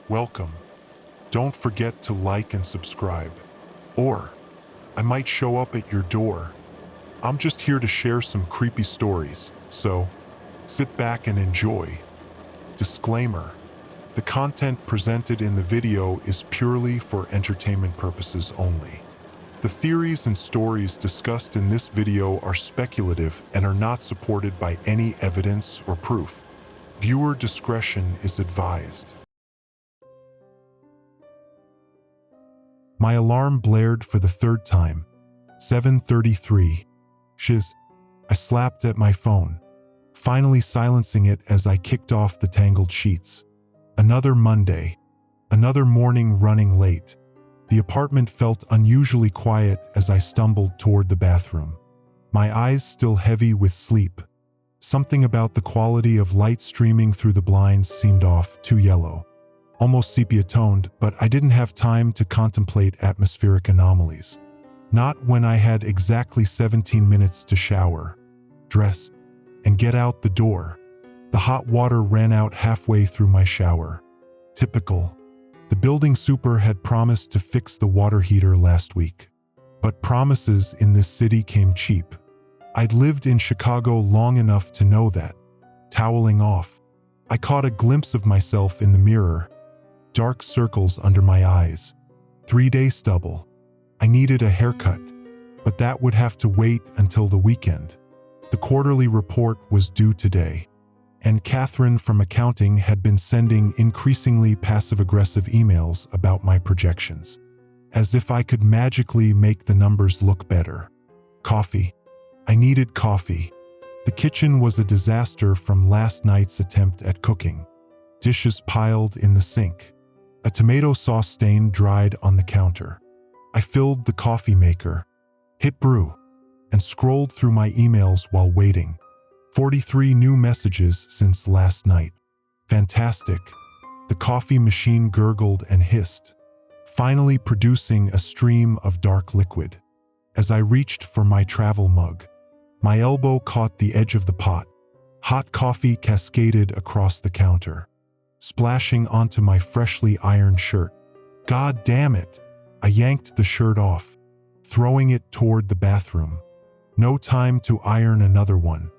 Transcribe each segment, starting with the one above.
welcome. Don't forget to like and subscribe. Or, I might show up at your door. I'm just here to share some creepy stories, so sit back and enjoy. Disclaimer: the content presented in the video is purely for entertainment purposes only. The theories and stories discussed in this video are speculative and are not supported by any evidence or proof. Viewer discretion is advised. My alarm blared for the third time. 7:33. Shiz. I slapped at my phone, finally silencing it as I kicked off the tangled sheets. Another Monday. Another morning running late. The apartment felt unusually quiet as I stumbled toward the bathroom. My eyes still heavy with sleep. Something about the quality of light streaming through the blinds seemed off, too yellow. Almost sepia-toned, but I didn't have time to contemplate atmospheric anomalies. Not when I had exactly 17 minutes to shower, dress, and get out the door. The hot water ran out halfway through my shower. Typical. The building super had promised to fix the water heater last week. But promises in this city came cheap. I'd lived in Chicago long enough to know that. Toweling off, I caught a glimpse of myself in the mirror. Dark circles under my eyes. 3-day stubble. I needed a haircut, but that would have to wait until the weekend. The quarterly report was due today, and Catherine from accounting had been sending increasingly passive-aggressive emails about my projections, as if I could magically make the numbers look better. Coffee. I needed coffee. The kitchen was a disaster from last night's attempt at cooking. Dishes piled in the sink. A tomato sauce stain dried on the counter. I filled the coffee maker, hit brew, and scrolled through my emails while waiting. 43 new messages since last night. Fantastic. The coffee machine gurgled and hissed, finally producing a stream of dark liquid. As I reached for my travel mug, my elbow caught the edge of the pot. Hot coffee cascaded across the counter, splashing onto my freshly ironed shirt. God damn it! I yanked the shirt off, throwing it toward the bathroom. No time to iron another one.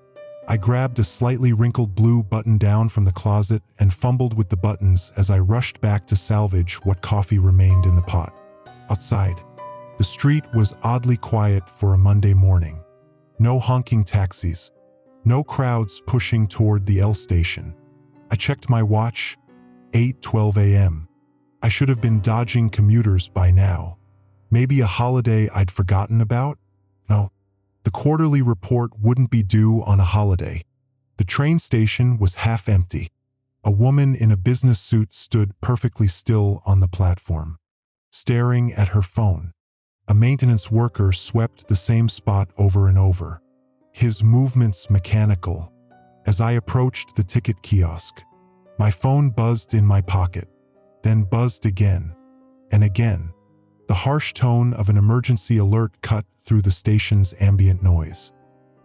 I grabbed a slightly wrinkled blue button-down from the closet and fumbled with the buttons as I rushed back to salvage what coffee remained in the pot. Outside, the street was oddly quiet for a Monday morning. No honking taxis. No crowds pushing toward the L station. I checked my watch. 8:12 a.m. I should have been dodging commuters by now. Maybe a holiday I'd forgotten about? No. The quarterly report wouldn't be due on a holiday. The train station was half empty. A woman in a business suit stood perfectly still on the platform, staring at her phone. A maintenance worker swept the same spot over and over, his movements mechanical. As I approached the ticket kiosk, my phone buzzed in my pocket, then buzzed again and again. The harsh tone of an emergency alert cut through the station's ambient noise.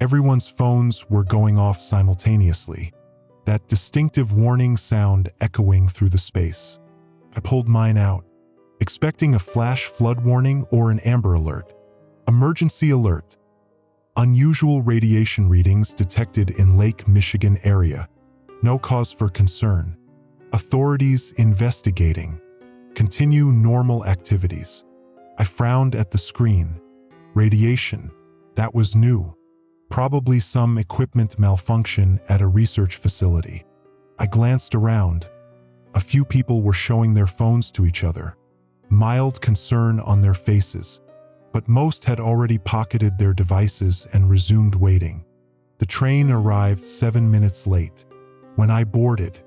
Everyone's phones were going off simultaneously, that distinctive warning sound echoing through the space. I pulled mine out, expecting a flash flood warning or an amber alert. Emergency alert. Unusual radiation readings detected in Lake Michigan area. No cause for concern. Authorities investigating. Continue normal activities. I frowned at the screen. Radiation. That was new. Probably some equipment malfunction at a research facility. I glanced around. A few people were showing their phones to each other, mild concern on their faces, but most had already pocketed their devices and resumed waiting. The train arrived 7 minutes late. When I boarded,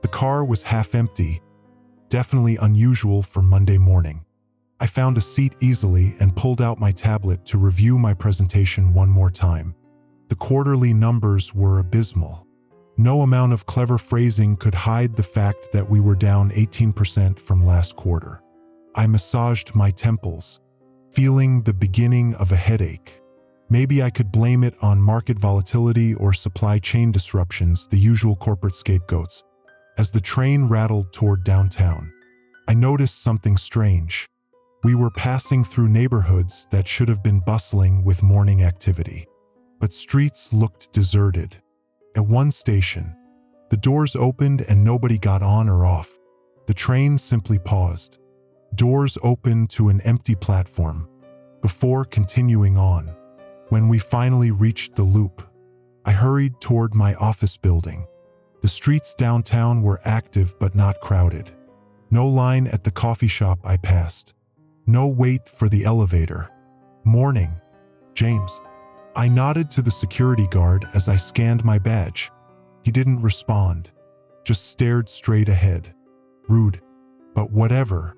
the car was half empty, definitely unusual for Monday morning. I found a seat easily and pulled out my tablet to review my presentation one more time. The quarterly numbers were abysmal. No amount of clever phrasing could hide the fact that we were down 18% from last quarter. I massaged my temples, feeling the beginning of a headache. Maybe I could blame it on market volatility or supply chain disruptions, the usual corporate scapegoats. As the train rattled toward downtown, I noticed something strange. We were passing through neighborhoods that should have been bustling with morning activity, but streets looked deserted. At one station, the doors opened and nobody got on or off. The train simply paused. Doors opened to an empty platform, before continuing on. When we finally reached the loop, I hurried toward my office building. The streets downtown were active but not crowded. No line at the coffee shop I passed. No wait for the elevator. Morning, James. I nodded to the security guard as I scanned my badge. He didn't respond, just stared straight ahead. Rude, but whatever.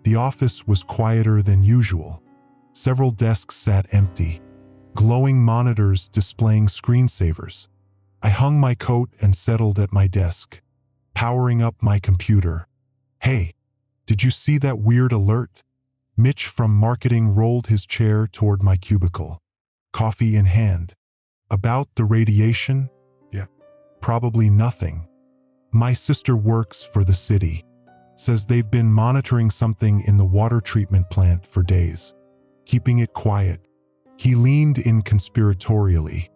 The office was quieter than usual. Several desks sat empty, glowing monitors displaying screensavers. I hung my coat and settled at my desk, powering up my computer. Hey, did you see that weird alert? Mitch from marketing rolled his chair toward my cubicle, coffee in hand. About the radiation? Yeah. Probably nothing. My sister works for the city. Says they've been monitoring something in the water treatment plant for days, keeping it quiet. He leaned in conspiratorially.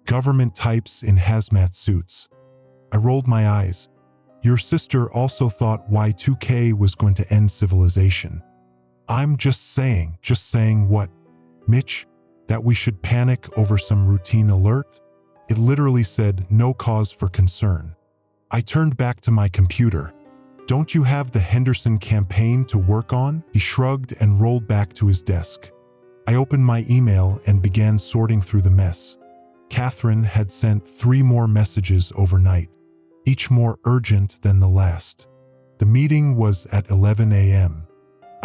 Government types in hazmat suits. I rolled my eyes. Your sister also thought Y2K was going to end civilization. I'm just saying what? Mitch, that we should panic over some routine alert? It literally said no cause for concern. I turned back to my computer. Don't you have the Henderson campaign to work on? He shrugged and rolled back to his desk. I opened my email and began sorting through the mess. Catherine had sent 3 more messages overnight, each more urgent than the last. The meeting was at 11 a.m.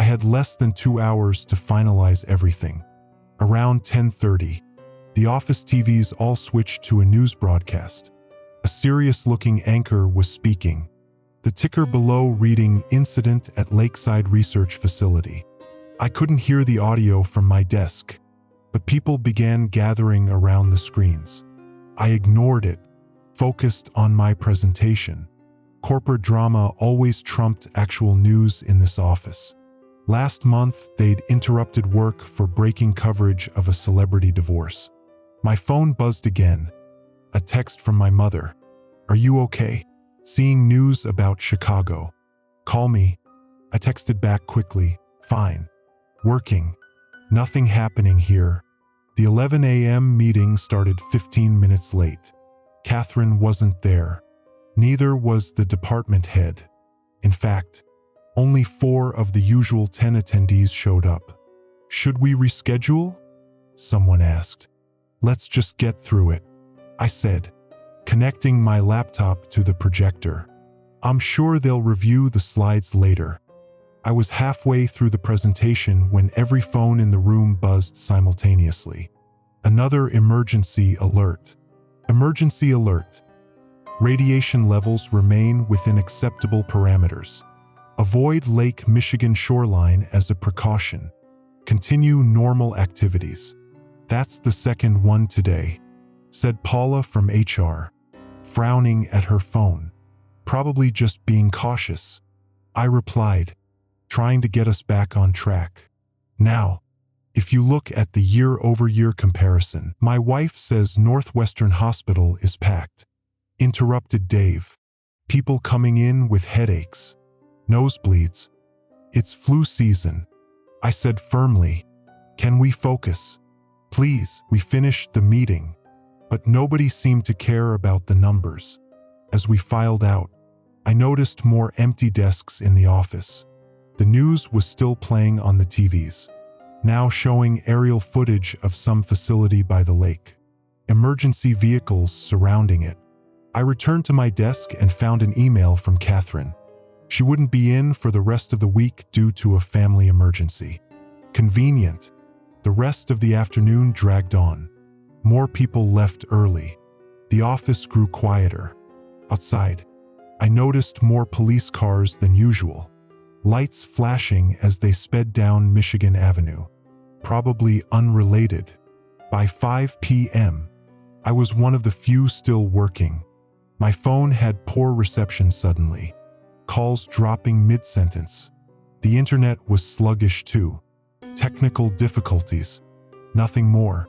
I had less than 2 hours to finalize everything. Around 10:30, the office TVs all switched to a news broadcast. A serious-looking anchor was speaking, the ticker below reading Incident at Lakeside Research Facility. I couldn't hear the audio from my desk, but people began gathering around the screens. I ignored it, focused on my presentation. Corporate drama always trumped actual news in this office. Last month, they'd interrupted work for breaking coverage of a celebrity divorce. My phone buzzed again. A text from my mother. Are you okay? Seeing news about Chicago. Call me. I texted back quickly. Fine. Working. Nothing happening here. The 11 a.m. meeting started 15 minutes late. Catherine wasn't there. Neither was the department head. In fact, only 4 of the usual 10 attendees showed up. Should we reschedule? Someone asked. Let's just get through it, I said, connecting my laptop to the projector. I'm sure they'll review the slides later. I was halfway through the presentation when every phone in the room buzzed simultaneously. Another emergency alert. Emergency alert. Radiation levels remain within acceptable parameters. Avoid Lake Michigan shoreline as a precaution. Continue normal activities. That's the second one today, said Paula from HR, frowning at her phone. Probably just being cautious. I replied, trying to get us back on track. Now, if you look at the year-over-year comparison, my wife says Northwestern Hospital is packed. Interrupted Dave. People coming in with headaches, nosebleeds. It's flu season. I said firmly, can we focus? Please, we finished the meeting. But nobody seemed to care about the numbers. As we filed out, I noticed more empty desks in the office. The news was still playing on the TVs, now showing aerial footage of some facility by the lake. Emergency vehicles surrounding it. I returned to my desk and found an email from Catherine. She wouldn't be in for the rest of the week due to a family emergency. Convenient. The rest of the afternoon dragged on. More people left early. The office grew quieter. Outside, I noticed more police cars than usual, lights flashing as they sped down Michigan Avenue. Probably unrelated. By 5 p.m., I was one of the few still working. My phone had poor reception suddenly, calls dropping mid-sentence. The internet was sluggish too. Technical difficulties. Nothing more.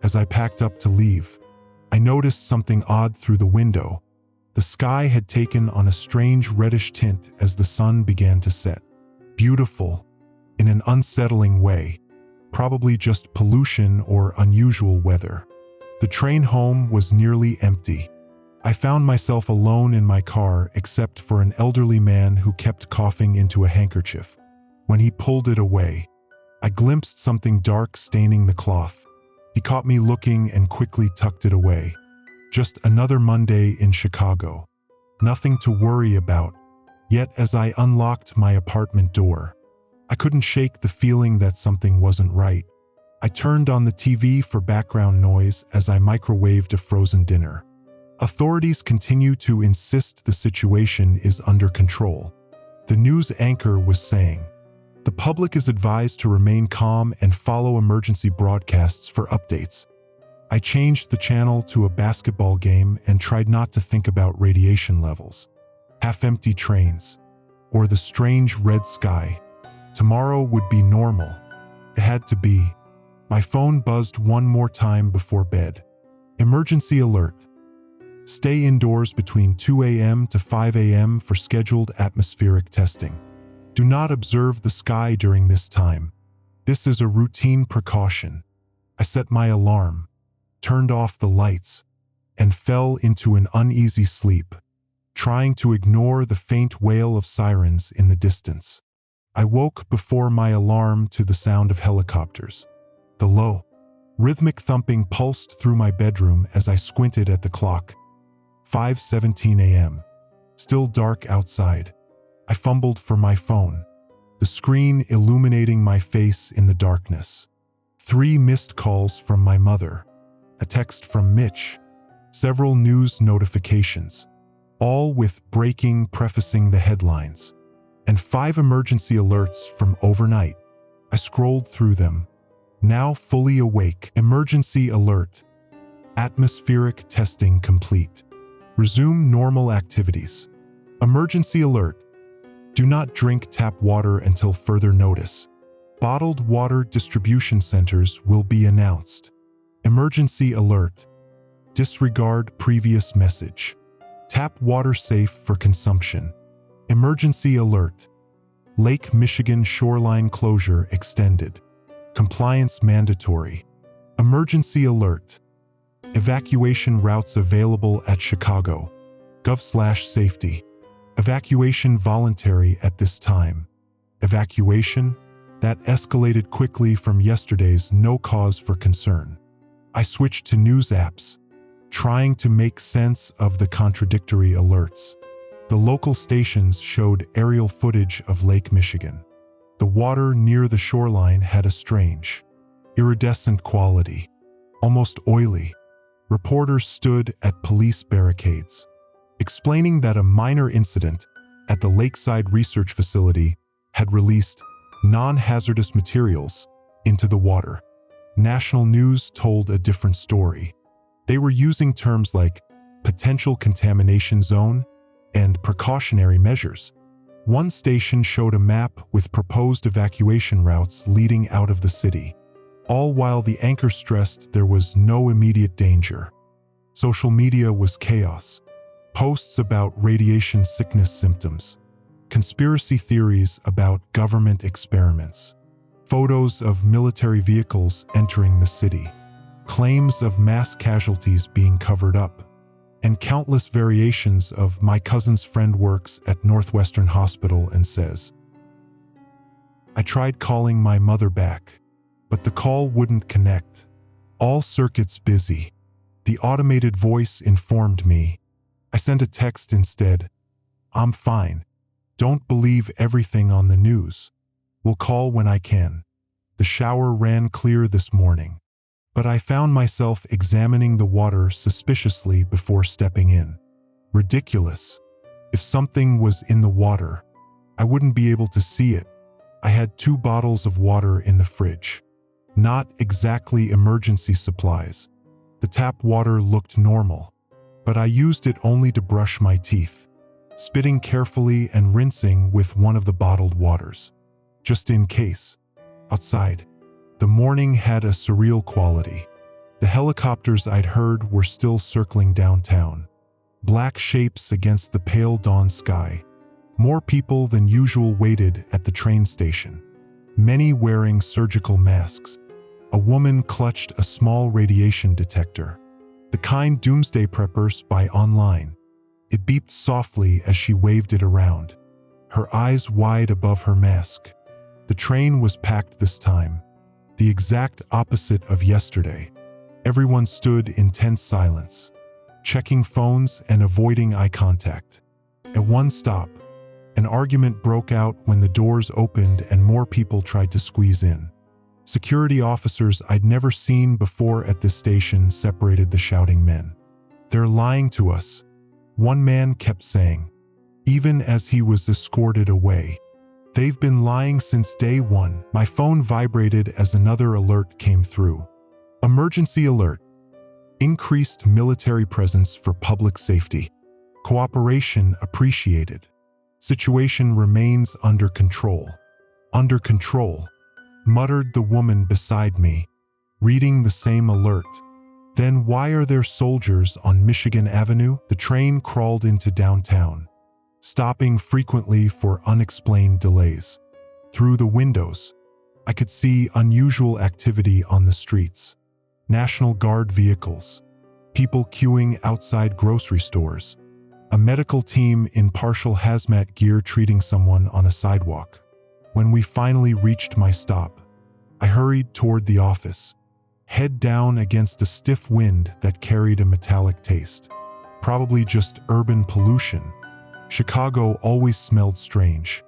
As I packed up to leave, I noticed something odd through the window. The sky had taken on a strange reddish tint as the sun began to set. Beautiful, in an unsettling way. Probably just pollution or unusual weather. The train home was nearly empty. I found myself alone in my car except for an elderly man who kept coughing into a handkerchief. When he pulled it away, I glimpsed something dark staining the cloth. He caught me looking and quickly tucked it away. Just another Monday in Chicago. Nothing to worry about. Yet as I unlocked my apartment door, I couldn't shake the feeling that something wasn't right. I turned on the TV for background noise as I microwaved a frozen dinner. Authorities continue to insist the situation is under control. The news anchor was saying, "The public is advised to remain calm and follow emergency broadcasts for updates." I changed the channel to a basketball game and tried not to think about radiation levels, half-empty trains, or the strange red sky. Tomorrow would be normal. It had to be. My phone buzzed one more time before bed. Emergency alert. Stay indoors between 2 a.m. to 5 a.m. for scheduled atmospheric testing. Do not observe the sky during this time. This is a routine precaution. I set my alarm, turned off the lights, and fell into an uneasy sleep, trying to ignore the faint wail of sirens in the distance. I woke before my alarm to the sound of helicopters. The low, rhythmic thumping pulsed through my bedroom as I squinted at the clock. 5:17 a.m. Still dark outside. I fumbled for my phone, the screen illuminating my face in the darkness. 3 missed calls from my mother, a text from Mitch, several news notifications, all with breaking prefacing the headlines, and 5 emergency alerts from overnight. I scrolled through them, now fully awake. Emergency alert. Atmospheric testing complete. Resume normal activities. Emergency alert. Do not drink tap water until further notice. Bottled water distribution centers will be announced. Emergency alert. Disregard previous message. Tap water safe for consumption. Emergency alert. Lake Michigan shoreline closure extended. Compliance mandatory. Emergency alert. Evacuation routes available at Chicago. Gov/safety. Evacuation voluntary at this time. Evacuation? That escalated quickly from yesterday's no cause for concern. I switched to news apps, trying to make sense of the contradictory alerts. The local stations showed aerial footage of Lake Michigan. The water near the shoreline had a strange, iridescent quality, almost oily. Reporters stood at police barricades, explaining that a minor incident at the Lakeside Research Facility had released non-hazardous materials into the water. National news told a different story. They were using terms like potential contamination zone and precautionary measures. One station showed a map with proposed evacuation routes leading out of the city, all while the anchor stressed there was no immediate danger. Social media was chaos. Posts about radiation sickness symptoms, conspiracy theories about government experiments, photos of military vehicles entering the city, claims of mass casualties being covered up, and countless variations of "my cousin's friend works at Northwestern Hospital and says." I tried calling my mother back, but the call wouldn't connect. All circuits busy. The automated voice informed me. I sent a text instead. "I'm fine. Don't believe everything on the news. Will call when I can." The shower ran clear this morning, but I found myself examining the water suspiciously before stepping in. Ridiculous. If something was in the water, I wouldn't be able to see it. I had 2 bottles of water in the fridge. Not exactly emergency supplies. The tap water looked normal, but I used it only to brush my teeth, spitting carefully and rinsing with one of the bottled waters. just in case. Outside, the morning had a surreal quality. The helicopters I'd heard were still circling downtown, black shapes against the pale dawn sky. More people than usual waited at the train station, many wearing surgical masks. A woman clutched a small radiation detector, the kind doomsday preppers buy online. It beeped softly as she waved it around, her eyes wide above her mask. The train was packed this time, the exact opposite of yesterday. Everyone stood in tense silence, checking phones and avoiding eye contact. At one stop, an argument broke out when the doors opened and more people tried to squeeze in. Security officers I'd never seen before at this station separated the shouting men. "They're lying to us," one man kept saying, even as he was escorted away. "They've been lying since day one." My phone vibrated as another alert came through. Emergency alert. Increased military presence for public safety. Cooperation appreciated. Situation remains under control. Under control, muttered the woman beside me, reading the same alert. Then why are there soldiers on Michigan Avenue? The train crawled into downtown, stopping frequently for unexplained delays. Through the windows, I could see unusual activity on the streets. National Guard vehicles, people queuing outside grocery stores, a medical team in partial hazmat gear treating someone on a sidewalk. When we finally reached my stop, I hurried toward the office, head down against a stiff wind that carried a metallic taste. Probably just urban pollution. Chicago always smelled strange,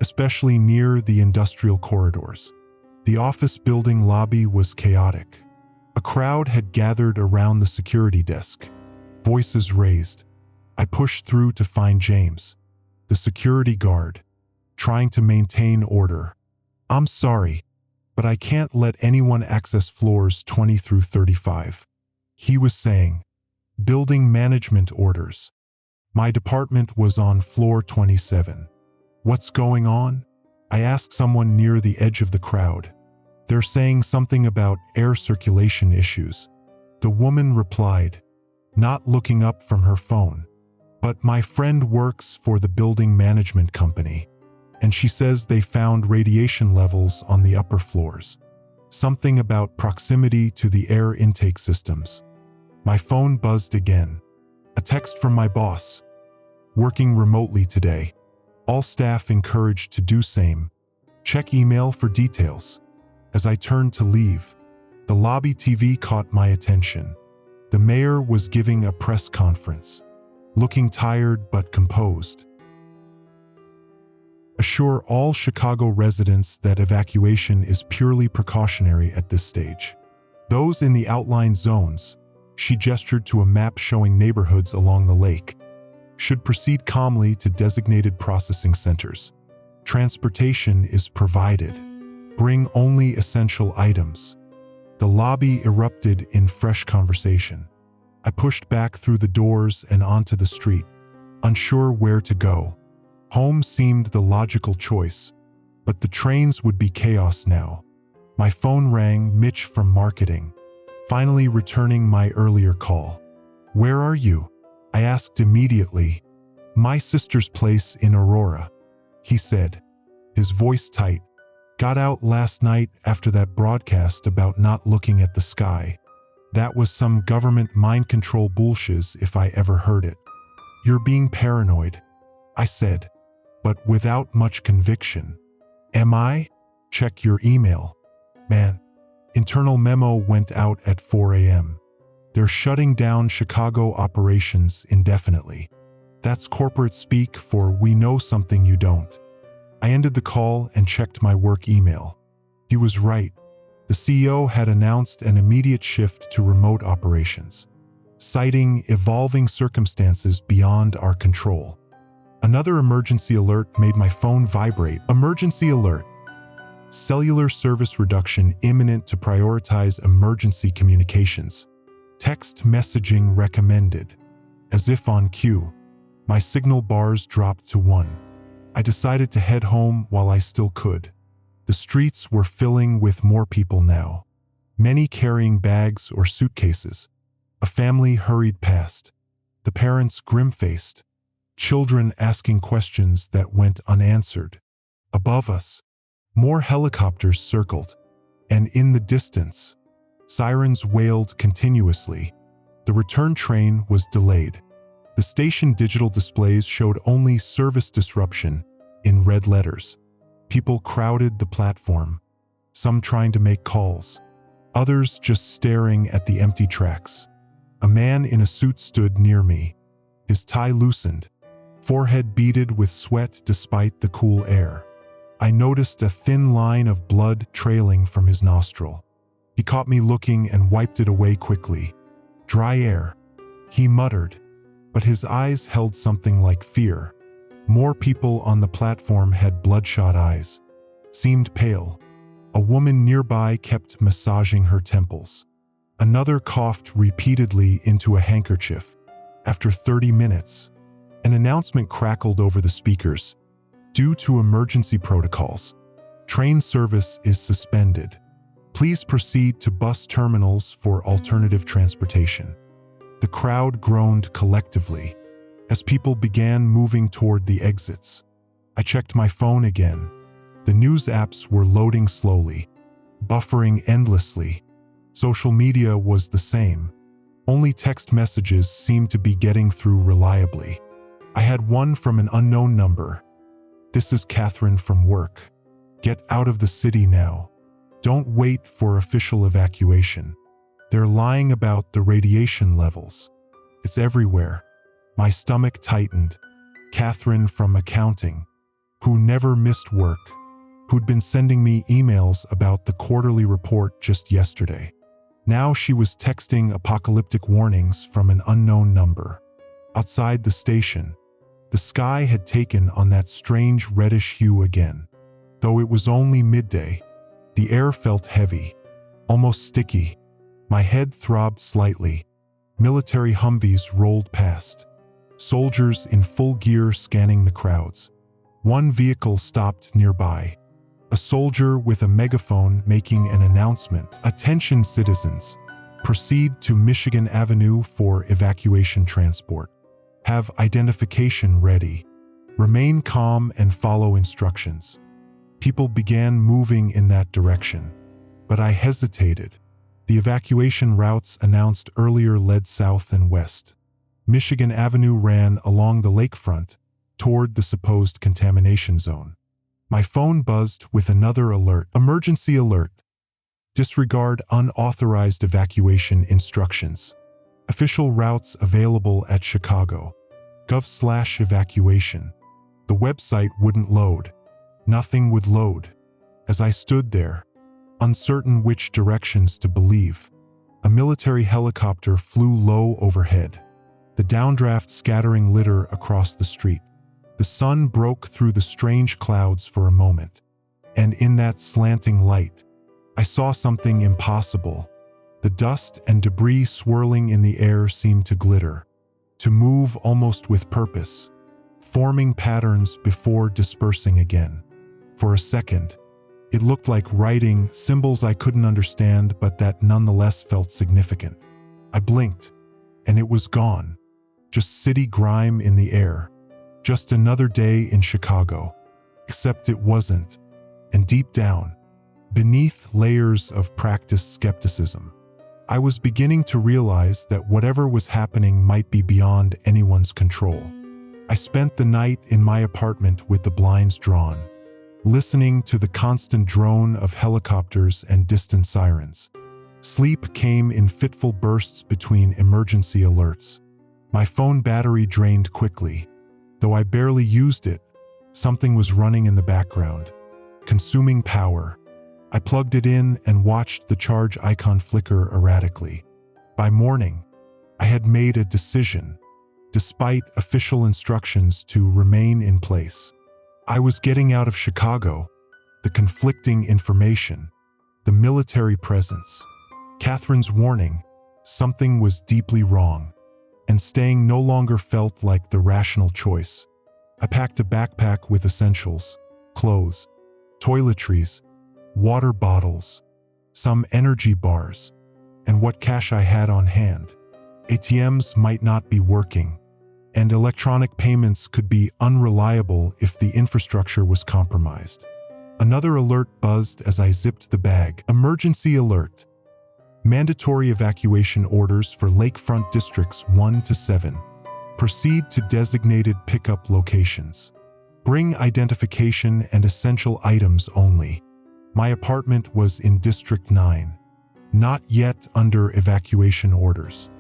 especially near the industrial corridors. The office building lobby was chaotic. A crowd had gathered around the security desk, voices raised. I pushed through to find James, the security guard, trying to maintain order. "I'm sorry, but I can't let anyone access floors 20 through 35. He was saying, "Building management orders." My department was on floor 27. "What's going on?" I asked someone near the edge of the crowd. "They're saying something about air circulation issues." The woman replied, not looking up from her phone. "But my friend works for the building management company, and she says they found radiation levels on the upper floors. Something about proximity to the air intake systems." My phone buzzed again. A text from my boss. "Working remotely today. All staff encouraged to do same. Check email for details." As I turned to leave, the lobby TV caught my attention. The mayor was giving a press conference, looking tired but composed. "Assure all Chicago residents that evacuation is purely precautionary at this stage. Those in the outlying zones," she gestured to a map showing neighborhoods along the lake, "should proceed calmly to designated processing centers. Transportation is provided. Bring only essential items." The lobby erupted in fresh conversation. I pushed back through the doors and onto the street, unsure where to go. Home seemed the logical choice, but the trains would be chaos now. My phone rang, Mitch from marketing, finally returning my earlier call. "Where are you?" I asked immediately. "My sister's place in Aurora," he said, his voice tight. "Got out last night after that broadcast about not looking at the sky. That was some government mind control bullshit if I ever heard it." "You're being paranoid," I said, but without much conviction. "Am I? Check your email." "Man." Internal memo went out at 4 a.m. "They're shutting down Chicago operations indefinitely." That's corporate speak for "we know something you don't." I ended the call and checked my work email. He was right. The CEO had announced an immediate shift to remote operations, citing evolving circumstances beyond our control. Another emergency alert made my phone vibrate. Emergency alert. Cellular service reduction imminent to prioritize emergency communications. Text messaging recommended. As if on cue, my signal bars dropped to 1. I decided to head home while I still could. The streets were filling with more people now, many carrying bags or suitcases. A family hurried past, the parents grim-faced, children asking questions that went unanswered. Above us, more helicopters circled, and in the distance, sirens wailed continuously. The return train was delayed. The station digital displays showed only service disruption in red letters. People crowded the platform, some trying to make calls, others just staring at the empty tracks. A man in a suit stood near me, his tie loosened, forehead beaded with sweat despite the cool air. I noticed a thin line of blood trailing from his nostril. He caught me looking and wiped it away quickly. "Dry air," he muttered, but his eyes held something like fear. More people on the platform had bloodshot eyes, seemed pale. A woman nearby kept massaging her temples. Another coughed repeatedly into a handkerchief. After 30 minutes, an announcement crackled over the speakers. Due to emergency protocols, train service is suspended. Please proceed to bus terminals for alternative transportation. The crowd groaned collectively as people began moving toward the exits. I checked my phone again. The news apps were loading slowly, buffering endlessly. Social media was the same. Only text messages seemed to be getting through reliably. I had one from an unknown number. "This is Catherine from work. Get out of the city now. Don't wait for official evacuation. They're lying about the radiation levels. It's everywhere." My stomach tightened. Catherine from accounting, who never missed work, who'd been sending me emails about the quarterly report just yesterday. Now she was texting apocalyptic warnings from an unknown number. Outside the station, the sky had taken on that strange reddish hue again. Though it was only midday, the air felt heavy, almost sticky. My head throbbed slightly. Military Humvees rolled past, soldiers in full gear scanning the crowds. One vehicle stopped nearby, a soldier with a megaphone making an announcement. "Attention citizens, proceed to Michigan Avenue for evacuation transport. Have identification ready. Remain calm and follow instructions." People began moving in that direction, but I hesitated. The evacuation routes announced earlier led south and west. Michigan Avenue ran along the lakefront toward the supposed contamination zone. My phone buzzed with another alert. "Emergency alert. Disregard unauthorized evacuation instructions. Official routes available at Chicago. Gov/evacuation." The website wouldn't load. Nothing would load. As I stood there, uncertain which directions to believe, a military helicopter flew low overhead, the downdraft scattering litter across the street. The sun broke through the strange clouds for a moment, and in that slanting light, I saw something impossible. The dust and debris swirling in the air seemed to glitter, to move almost with purpose, forming patterns before dispersing again. For a second, it looked like writing, symbols I couldn't understand but that nonetheless felt significant. I blinked, and it was gone. Just city grime in the air. Just another day in Chicago. Except it wasn't. And deep down, beneath layers of practiced skepticism, I was beginning to realize that whatever was happening might be beyond anyone's control. I spent the night in my apartment with the blinds drawn, listening to the constant drone of helicopters and distant sirens. Sleep came in fitful bursts between emergency alerts. My phone battery drained quickly. Though I barely used it, something was running in the background, consuming power. I plugged it in and watched the charge icon flicker erratically. By morning, I had made a decision, despite official instructions to remain in place. I was getting out of Chicago. The conflicting information, the military presence, Catherine's warning, something was deeply wrong, and staying no longer felt like the rational choice. I packed a backpack with essentials, clothes, toiletries, water bottles, some energy bars, and what cash I had on hand. ATMs might not be working, and electronic payments could be unreliable if the infrastructure was compromised. Another alert buzzed as I zipped the bag. Emergency alert. Mandatory evacuation orders for lakefront districts 1 to 7. Proceed to designated pickup locations. Bring identification and essential items only. My apartment was in District 9, not yet under evacuation orders.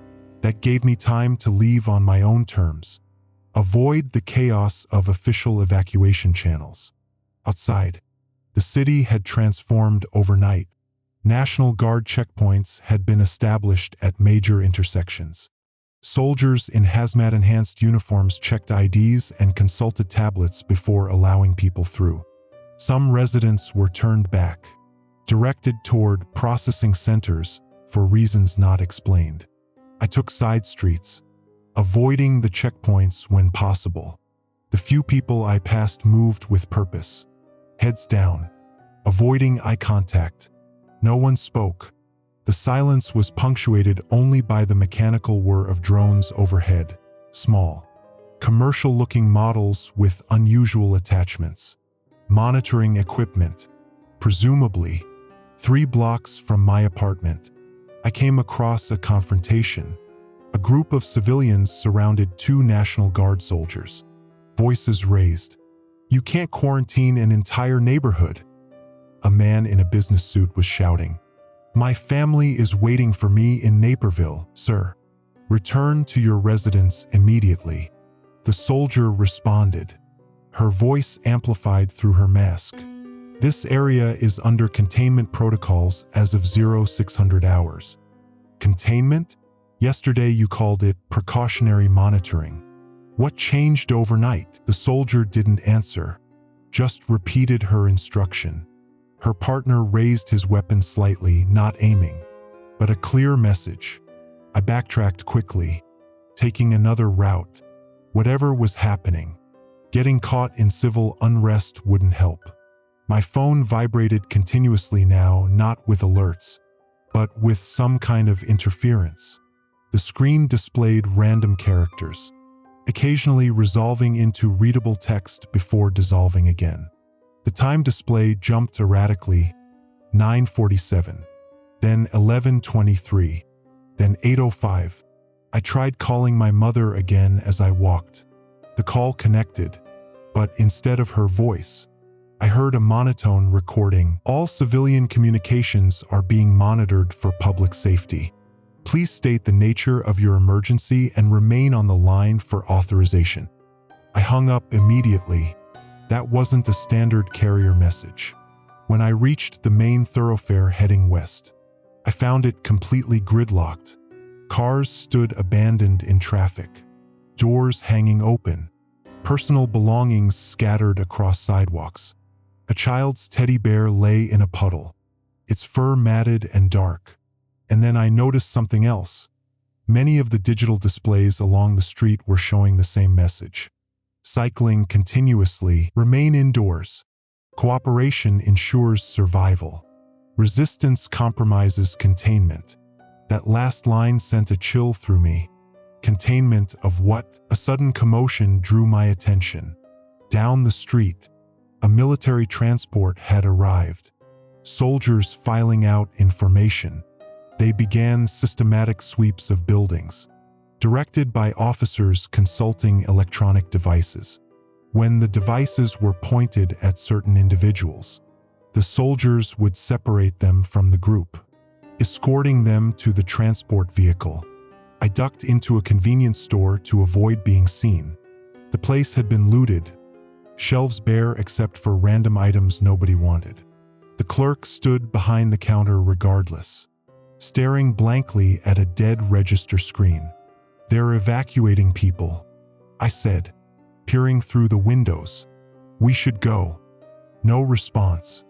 That gave me time to leave on my own terms. Avoid the chaos of official evacuation channels. Outside, the city had transformed overnight. National Guard checkpoints had been established at major intersections. Soldiers in hazmat-enhanced uniforms checked IDs and consulted tablets before allowing people through. Some residents were turned back, directed toward processing centers for reasons not explained. I took side streets, avoiding the checkpoints when possible. The few people I passed moved with purpose, heads down, avoiding eye contact. No one spoke. The silence was punctuated only by the mechanical whir of drones overhead, small, commercial-looking models with unusual attachments. Monitoring equipment, presumably 3 blocks from my apartment. I came across a confrontation. A group of civilians surrounded 2 National Guard soldiers. Voices raised. "You can't quarantine an entire neighborhood." A man in a business suit was shouting. "My family is waiting for me in Naperville, sir. Return to your residence immediately." The soldier responded, her voice amplified through her mask. "This area is under containment protocols as of 0600 hours. Containment? Yesterday you called it precautionary monitoring. What changed overnight?" The soldier didn't answer, just repeated her instruction. Her partner raised his weapon slightly, not aiming, but a clear message. I backtracked quickly, taking another route. Whatever was happening, getting caught in civil unrest wouldn't help. My phone vibrated continuously now, not with alerts, but with some kind of interference. The screen displayed random characters, occasionally resolving into readable text before dissolving again. The time display jumped erratically, 9:47, then 11:23, then 8:05. I tried calling my mother again as I walked. The call connected, but instead of her voice, I heard a monotone recording. "All civilian communications are being monitored for public safety. Please state the nature of your emergency and remain on the line for authorization." I hung up immediately. That wasn't a standard carrier message. When I reached the main thoroughfare heading west, I found it completely gridlocked. Cars stood abandoned in traffic, doors hanging open, personal belongings scattered across sidewalks. A child's teddy bear lay in a puddle, its fur matted and dark. And then I noticed something else. Many of the digital displays along the street were showing the same message. Cycling continuously, remain indoors. Cooperation ensures survival. Resistance compromises containment. That last line sent a chill through me. Containment of what? A sudden commotion drew my attention. Down the street, a military transport had arrived. Soldiers filing out in formation. They began systematic sweeps of buildings, directed by officers consulting electronic devices. When the devices were pointed at certain individuals, the soldiers would separate them from the group, escorting them to the transport vehicle. I ducked into a convenience store to avoid being seen. The place had been looted, shelves bare except for random items nobody wanted. The clerk stood behind the counter regardless, staring blankly at a dead register screen. "They're evacuating people," I said, peering through the windows. "We should go." No response.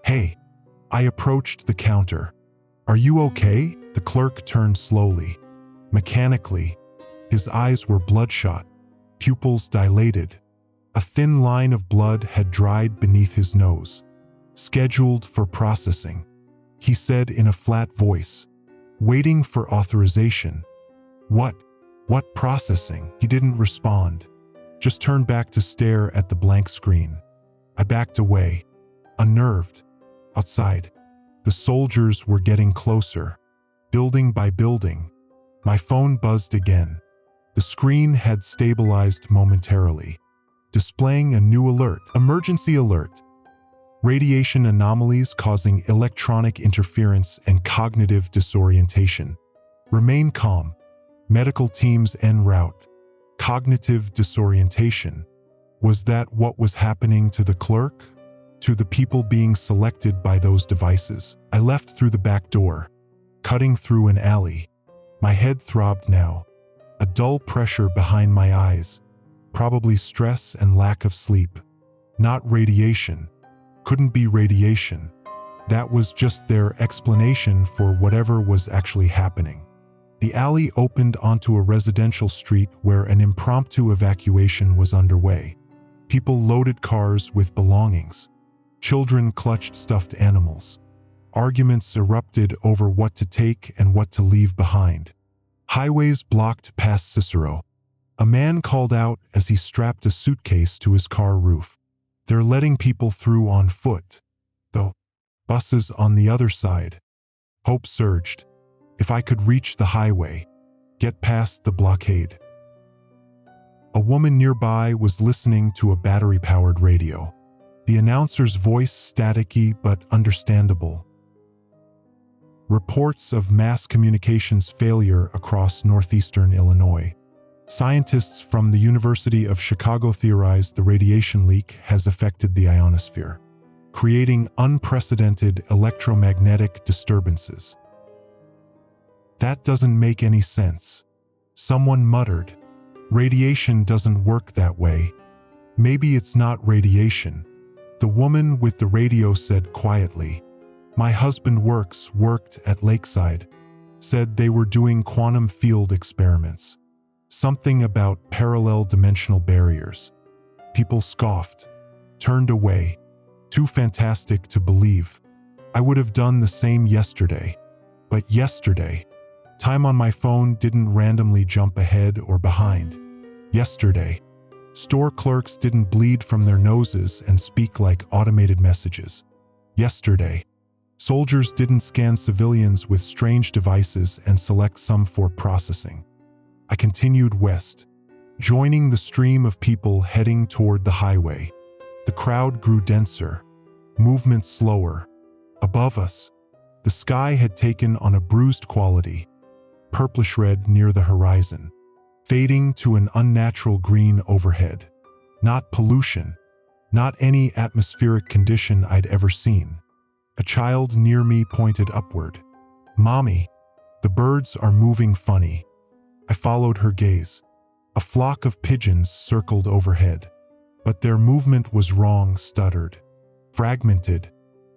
"Hey." I approached the counter. "Are you okay?" The clerk turned slowly, mechanically. His eyes were bloodshot, pupils dilated. A thin line of blood had dried beneath his nose. Scheduled for processing, he said in a flat voice. Waiting for authorization. What? What processing? He didn't respond, just turned back to stare at the blank screen. I backed away, unnerved. Outside, the soldiers were getting closer, building by building. My phone buzzed again. The screen had stabilized momentarily, displaying a new alert. Emergency alert. Radiation anomalies causing electronic interference and cognitive disorientation. Remain calm. Medical teams en route. Cognitive disorientation. Was that what was happening to the clerk? To the people being selected by those devices? I left through the back door, cutting through an alley. My head throbbed now, a dull pressure behind my eyes. Probably stress and lack of sleep. Not radiation. Couldn't be radiation. That was just their explanation for whatever was actually happening. The alley opened onto a residential street where an impromptu evacuation was underway. People loaded cars with belongings. Children clutched stuffed animals. Arguments erupted over what to take and what to leave behind. Highways blocked past Cicero. A man called out as he strapped a suitcase to his car roof. They're letting people through on foot, though. Buses on the other side. Hope surged. If I could reach the highway, get past the blockade. A woman nearby was listening to a battery-powered radio. The announcer's voice staticky but understandable. Reports of mass communications failure across northeastern Illinois. Scientists from the University of Chicago theorized the radiation leak has affected the ionosphere, creating unprecedented electromagnetic disturbances. That doesn't make any sense. Someone muttered. Radiation doesn't work that way. Maybe it's not radiation. The woman with the radio said quietly. My husband worked at Lakeside. Said they were doing quantum field experiments. Something about parallel dimensional barriers. People scoffed, turned away. Too fantastic to believe. I would have done the same yesterday. But yesterday, time on my phone didn't randomly jump ahead or behind. Yesterday, store clerks didn't bleed from their noses and speak like automated messages. Yesterday, soldiers didn't scan civilians with strange devices and select some for processing. I continued west, joining the stream of people heading toward the highway. The crowd grew denser, movement slower. Above us, the sky had taken on a bruised quality, purplish-red near the horizon, fading to an unnatural green overhead. Not pollution, not any atmospheric condition I'd ever seen. A child near me pointed upward. Mommy, the birds are moving funny. I followed her gaze. A flock of pigeons circled overhead, but their movement was wrong, stuttered, fragmented,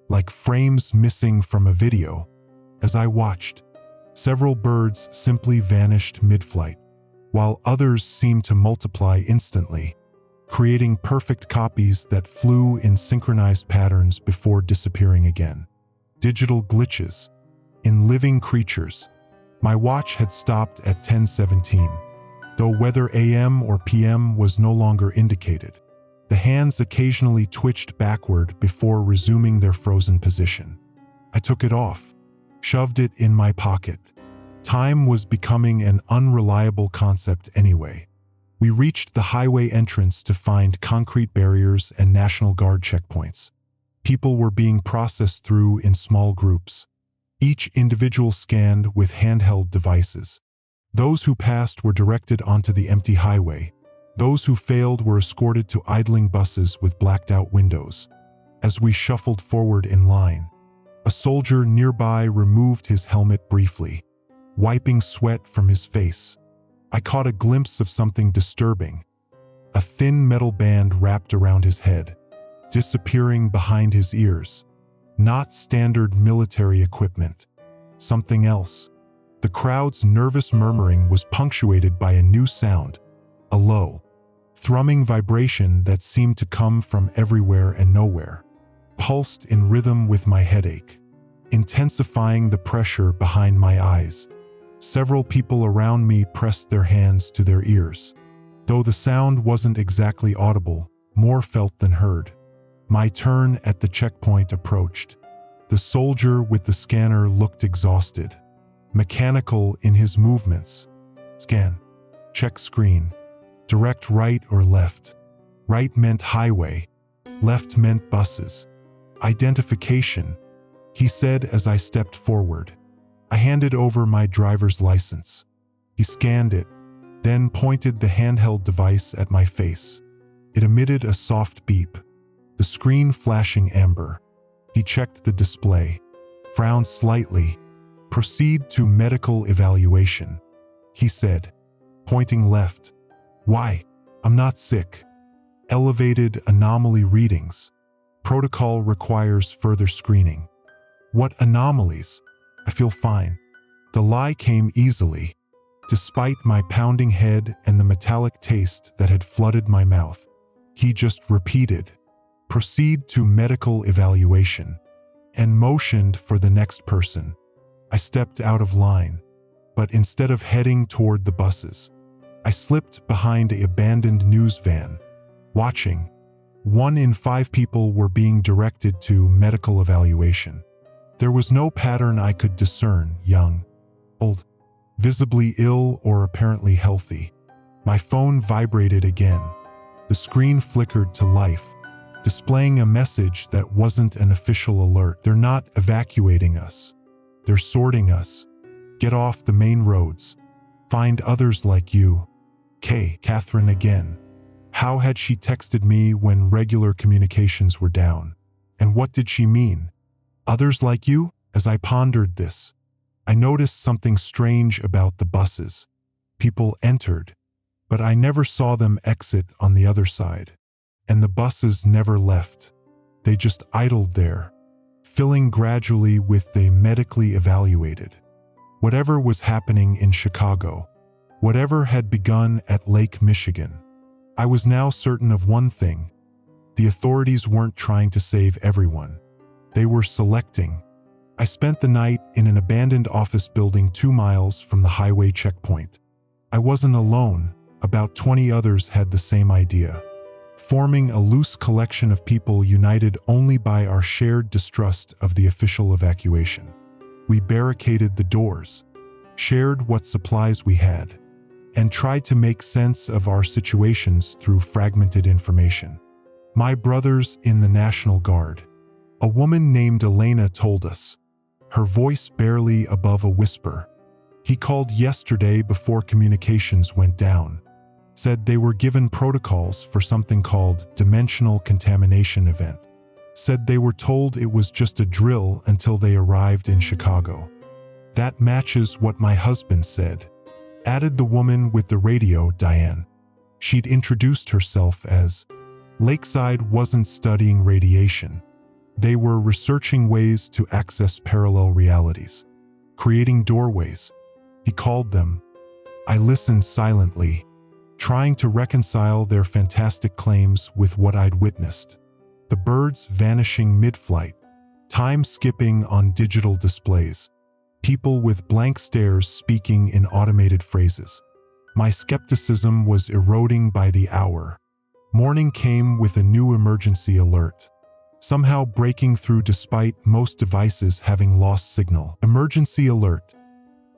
like frames missing from a video. As I watched, several birds simply vanished mid-flight, while others seemed to multiply instantly, creating perfect copies that flew in synchronized patterns before disappearing again. Digital glitches in living creatures. My watch had stopped at 10:17, though whether AM or PM was no longer indicated. The hands occasionally twitched backward before resuming their frozen position. I took it off, shoved it in my pocket. Time was becoming an unreliable concept anyway. We reached the highway entrance to find concrete barriers and National Guard checkpoints. People were being processed through in small groups, each individual scanned with handheld devices. Those who passed were directed onto the empty highway. Those who failed were escorted to idling buses with blacked-out windows. As we shuffled forward in line, a soldier nearby removed his helmet briefly, wiping sweat from his face. I caught a glimpse of something disturbing. A thin metal band wrapped around his head, disappearing behind his ears. Not standard military equipment. Something else. The crowd's nervous murmuring was punctuated by a new sound, a low, thrumming vibration that seemed to come from everywhere and nowhere. pulsed in rhythm with my headache, intensifying the pressure behind my eyes. Several people around me pressed their hands to their ears. Though the sound wasn't exactly audible, more felt than heard. My turn at the checkpoint approached. The soldier with the scanner looked exhausted, mechanical in his movements. Scan. Check screen. Direct right or left. Right meant highway. Left meant buses. Identification, he said as I stepped forward. I handed over my driver's license. He scanned it, then pointed the handheld device at my face. It emitted a soft beep, the screen flashing amber. He checked the display, frowned slightly. Proceed to medical evaluation, he said, pointing left. Why? I'm not sick. Elevated anomaly readings. Protocol requires further screening. What anomalies? I feel fine. The lie came easily, despite my pounding head and the metallic taste that had flooded my mouth. He just repeated, proceed to medical evaluation, and motioned for the next person. I stepped out of line, but instead of heading toward the buses, I slipped behind an abandoned news van, watching. 1 in 5 people were being directed to medical evaluation. There was no pattern I could discern: young, old, visibly ill, or apparently healthy. My phone vibrated again. The screen flickered to life, displaying a message that wasn't an official alert. They're not evacuating us. They're sorting us. Get off the main roads. Find others like you. Catherine again. How had she texted me when regular communications were down? And what did she mean? Others like you? As I pondered this, I noticed something strange about the buses. People entered, but I never saw them exit on the other side. And the buses never left. They just idled there, filling gradually with the medically evaluated. Whatever was happening in Chicago, whatever had begun at Lake Michigan, I was now certain of one thing: the authorities weren't trying to save everyone. They were selecting. I spent the night in an abandoned office building 2 miles from the highway checkpoint. I wasn't alone. About 20 others had the same idea, forming a loose collection of people united only by our shared distrust of the official evacuation. We barricaded the doors, shared what supplies we had, and tried to make sense of our situations through fragmented information. My brothers in the National Guard. A woman named Elena told us, her voice barely above a whisper. He called yesterday before communications went down. Said they were given protocols for something called dimensional contamination event. Said they were told it was just a drill until they arrived in Chicago. That matches what my husband said, added the woman with the radio, Diane. She'd introduced herself as Lakeside wasn't studying radiation. They were researching ways to access parallel realities, creating doorways, he called them. I listened silently, trying to reconcile their fantastic claims with what I'd witnessed. The birds vanishing mid-flight, time skipping on digital displays, people with blank stares speaking in automated phrases. My skepticism was eroding by the hour. Morning came with a new emergency alert, somehow breaking through despite most devices having lost signal. Emergency alert.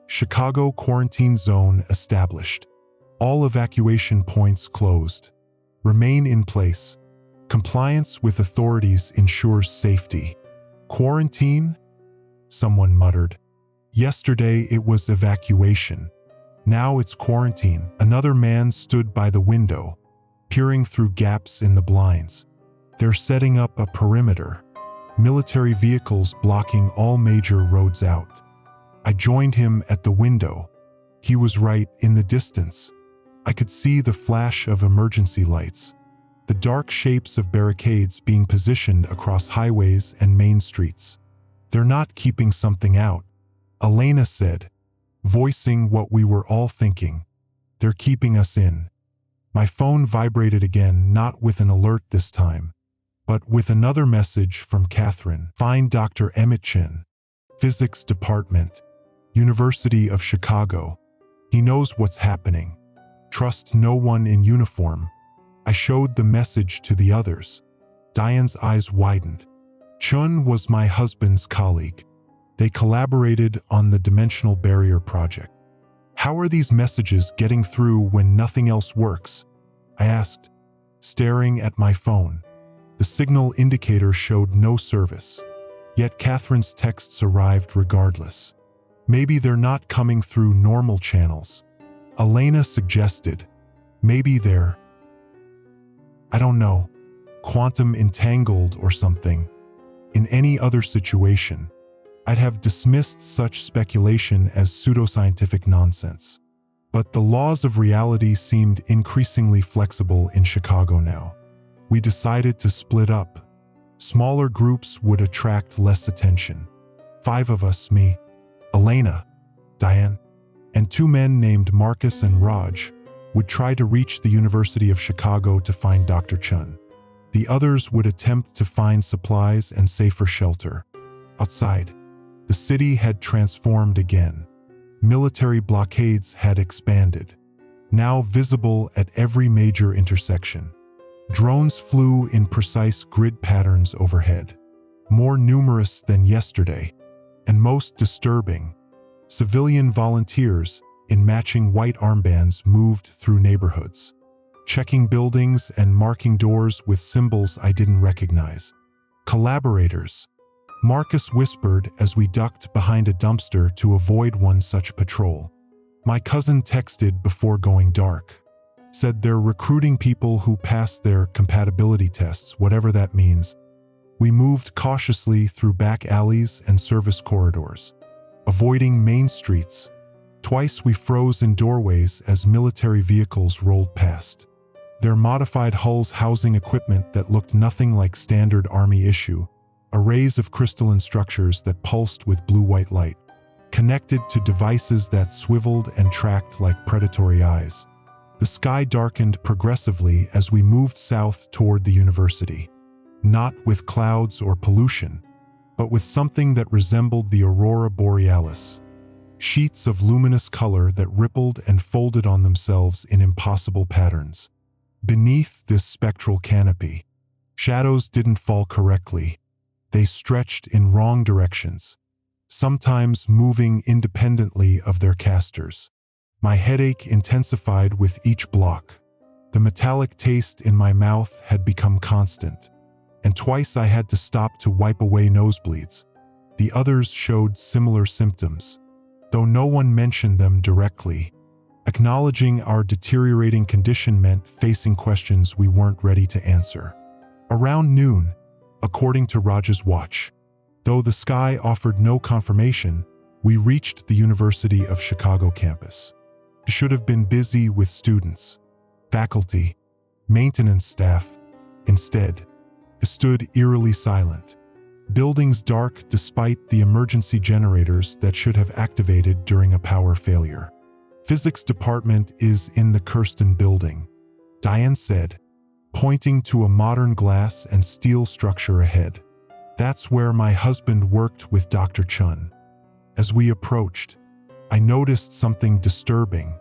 Chicago quarantine zone established. All evacuation points closed. Remain in place. Compliance with authorities ensures safety. Quarantine? Someone muttered. Yesterday it was evacuation. Now it's quarantine. Another man stood by the window, peering through gaps in the blinds. They're setting up a perimeter. Military vehicles blocking all major roads out. I joined him at the window. He was right in the distance. I could see the flash of emergency lights, the dark shapes of barricades being positioned across highways and main streets. They're not keeping something out, Elena said, voicing what we were all thinking. They're keeping us in. My phone vibrated again, not with an alert this time, but with another message from Catherine. Find Dr. Emmett Chin, Physics Department, University of Chicago. He knows what's happening. Trust no one in uniform. I showed the message to the others. Diane's eyes widened. Chun was my husband's colleague. They collaborated on the Dimensional Barrier project. How are these messages getting through when nothing else works? I asked, staring at my phone. The signal indicator showed no service. Yet Catherine's texts arrived regardless. Maybe they're not coming through normal channels. Elena suggested. Maybe they're, I don't know, quantum entangled or something. In any other situation, I'd have dismissed such speculation as pseudoscientific nonsense. But the laws of reality seemed increasingly flexible in Chicago now. We decided to split up. Smaller groups would attract less attention. 5 of us, me, Elena, Diane, and 2 men named Marcus and Raj, would try to reach the University of Chicago to find Dr. Chun. The others would attempt to find supplies and safer shelter. Outside, the city had transformed again. Military blockades had expanded, now visible at every major intersection. Drones flew in precise grid patterns overhead, more numerous than yesterday, and most disturbing, civilian volunteers in matching white armbands moved through neighborhoods, checking buildings and marking doors with symbols I didn't recognize. Collaborators, Marcus whispered as we ducked behind a dumpster to avoid one such patrol. My cousin texted before going dark, said they're recruiting people who pass their compatibility tests, whatever that means. We moved cautiously through back alleys and service corridors, avoiding main streets. Twice we froze in doorways as military vehicles rolled past, their modified hulls housing equipment that looked nothing like standard army issue, arrays of crystalline structures that pulsed with blue-white light, connected to devices that swiveled and tracked like predatory eyes. The sky darkened progressively as we moved south toward the university, not with clouds or pollution, but with something that resembled the aurora borealis. Sheets of luminous color that rippled and folded on themselves in impossible patterns. Beneath this spectral canopy, shadows didn't fall correctly. They stretched in wrong directions, sometimes moving independently of their casters. My headache intensified with each block. The metallic taste in my mouth had become constant, and twice I had to stop to wipe away nosebleeds. The others showed similar symptoms, though no one mentioned them directly. Acknowledging our deteriorating condition meant facing questions we weren't ready to answer. Around noon, according to Raj's watch, though the sky offered no confirmation, we reached the University of Chicago campus. It should have been busy with students, faculty, maintenance staff. Instead, it stood eerily silent. Buildings dark despite the emergency generators that should have activated during a power failure. Physics department is in the Kirsten building, Diane said, pointing to a modern glass and steel structure ahead. That's where my husband worked with Dr. Chun. As we approached, I noticed something disturbing.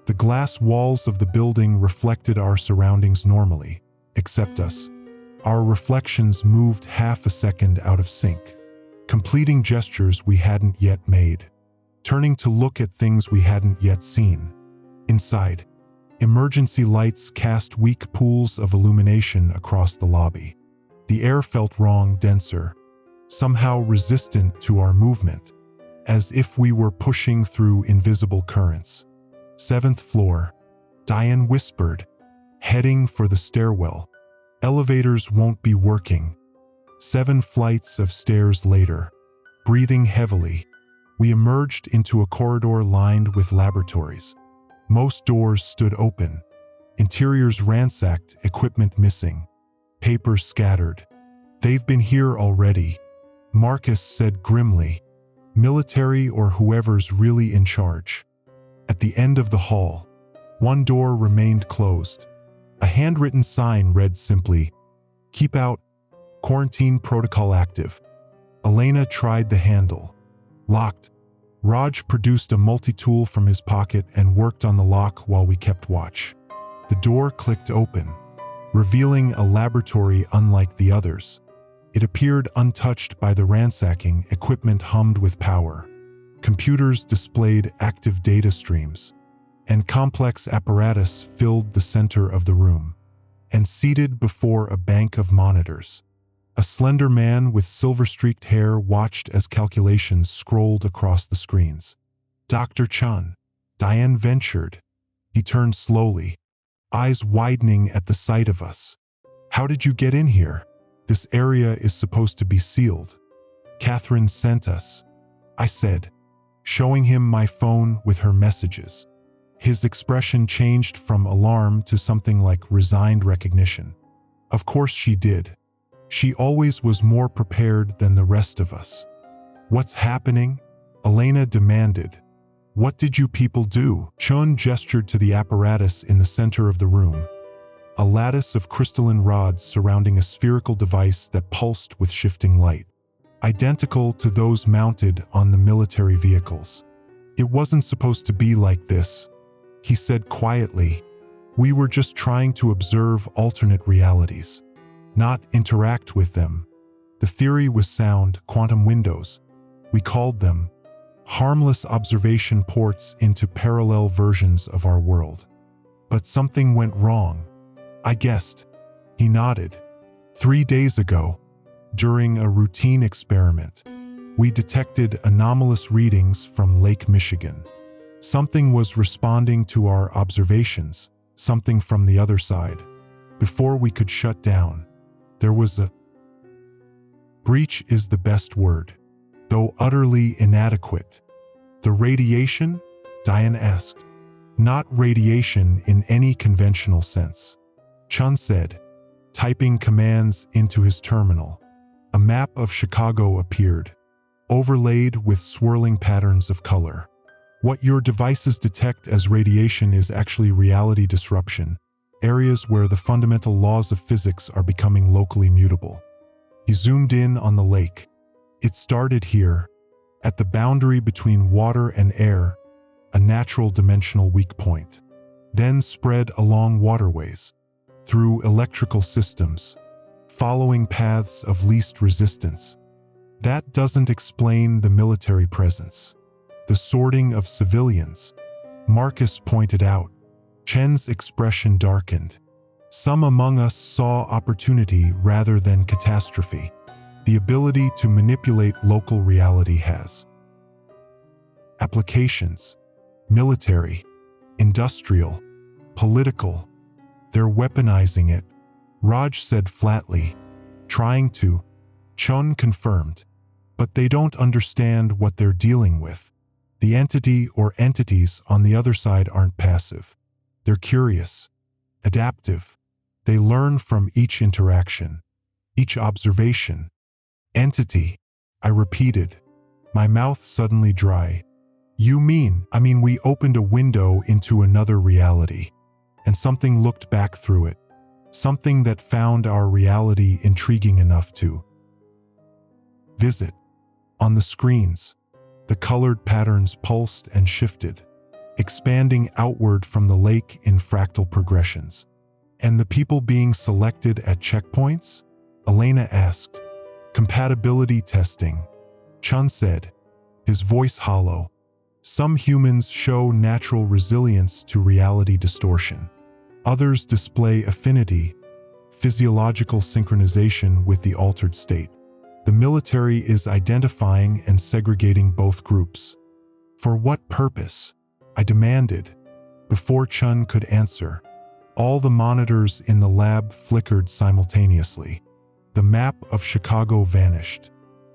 The glass walls of the building reflected our surroundings normally, except us. Our reflections moved half a second out of sync, completing gestures we hadn't yet made, turning to look at things we hadn't yet seen. Inside, emergency lights cast weak pools of illumination across the lobby. The air felt wrong, denser, somehow resistant to our movement, as if we were pushing through invisible currents. 7th floor, Diane whispered, heading for the stairwell. Elevators won't be working. 7 flights of stairs later, breathing heavily, we emerged into a corridor lined with laboratories. Most doors stood open, interiors ransacked, equipment missing, papers scattered. They've been here already, Marcus said grimly. Military or whoever's really in charge. At the end of the hall, one door remained closed. A handwritten sign read simply, "Keep out, Quarantine protocol active. Elena tried the handle. Locked. Raj produced a multi-tool from his pocket and worked on the lock while we kept watch. The door clicked open, revealing a laboratory unlike the others. It appeared untouched by the ransacking. Equipment hummed with power. Computers displayed active data streams, and complex apparatus filled the center of the room. And seated before a bank of monitors, a slender man with silver-streaked hair watched as calculations scrolled across the screens. Dr. Chun, Diane ventured. He turned slowly, eyes widening at the sight of us. How did you get in here? This area is supposed to be sealed. Catherine sent us, I said, showing him my phone with her messages. His expression changed from alarm to something like resigned recognition. Of course she did. She always was more prepared than the rest of us. What's happening? Elena demanded. What did you people do? Chun gestured to the apparatus in the center of the room. A lattice of crystalline rods surrounding a spherical device that pulsed with shifting light, identical to those mounted on the military vehicles. It wasn't supposed to be like this, he said quietly. We were just trying to observe alternate realities, not interact with them. The theory was sound, quantum windows. We called them harmless observation ports into parallel versions of our world. But something went wrong. I guessed. He nodded. 3 days ago, during a routine experiment, we detected anomalous readings from Lake Michigan. Something was responding to our observations, something from the other side. Before we could shut down, there was a breach is the best word, though utterly inadequate. The radiation? Diane asked. Not radiation in any conventional sense, Chun said, typing commands into his terminal. A map of Chicago appeared, overlaid with swirling patterns of color. What your devices detect as radiation is actually reality disruption, areas where the fundamental laws of physics are becoming locally mutable. He zoomed in on the lake. It started here, at the boundary between water and air, a natural dimensional weak point, then spread along waterways, through electrical systems, following paths of least resistance. That doesn't explain the military presence. The sorting of civilians, Marcus pointed out. Chen's expression darkened. Some among us saw opportunity rather than catastrophe. The ability to manipulate local reality has applications: military, industrial, political. They're weaponizing it, Raj said flatly. Trying to, Chun confirmed. But they don't understand what they're dealing with. The entity or entities on the other side aren't passive. They're curious, adaptive. They learn from each interaction, each observation. Entity, I repeated, my mouth suddenly dry. You mean, we opened a window into another reality, and something looked back through it. Something that found our reality intriguing enough to visit. On the screens, the colored patterns pulsed and shifted, expanding outward from the lake in fractal progressions. And the people being selected at checkpoints? Elena asked. Compatibility testing, Chun said, his voice hollow. Some humans show natural resilience to reality distortion. Others display affinity, physiological synchronization with the altered state. The military is identifying and segregating both groups. For what purpose? I demanded. Before Chun could answer, all the monitors in the lab flickered simultaneously. The map of Chicago vanished,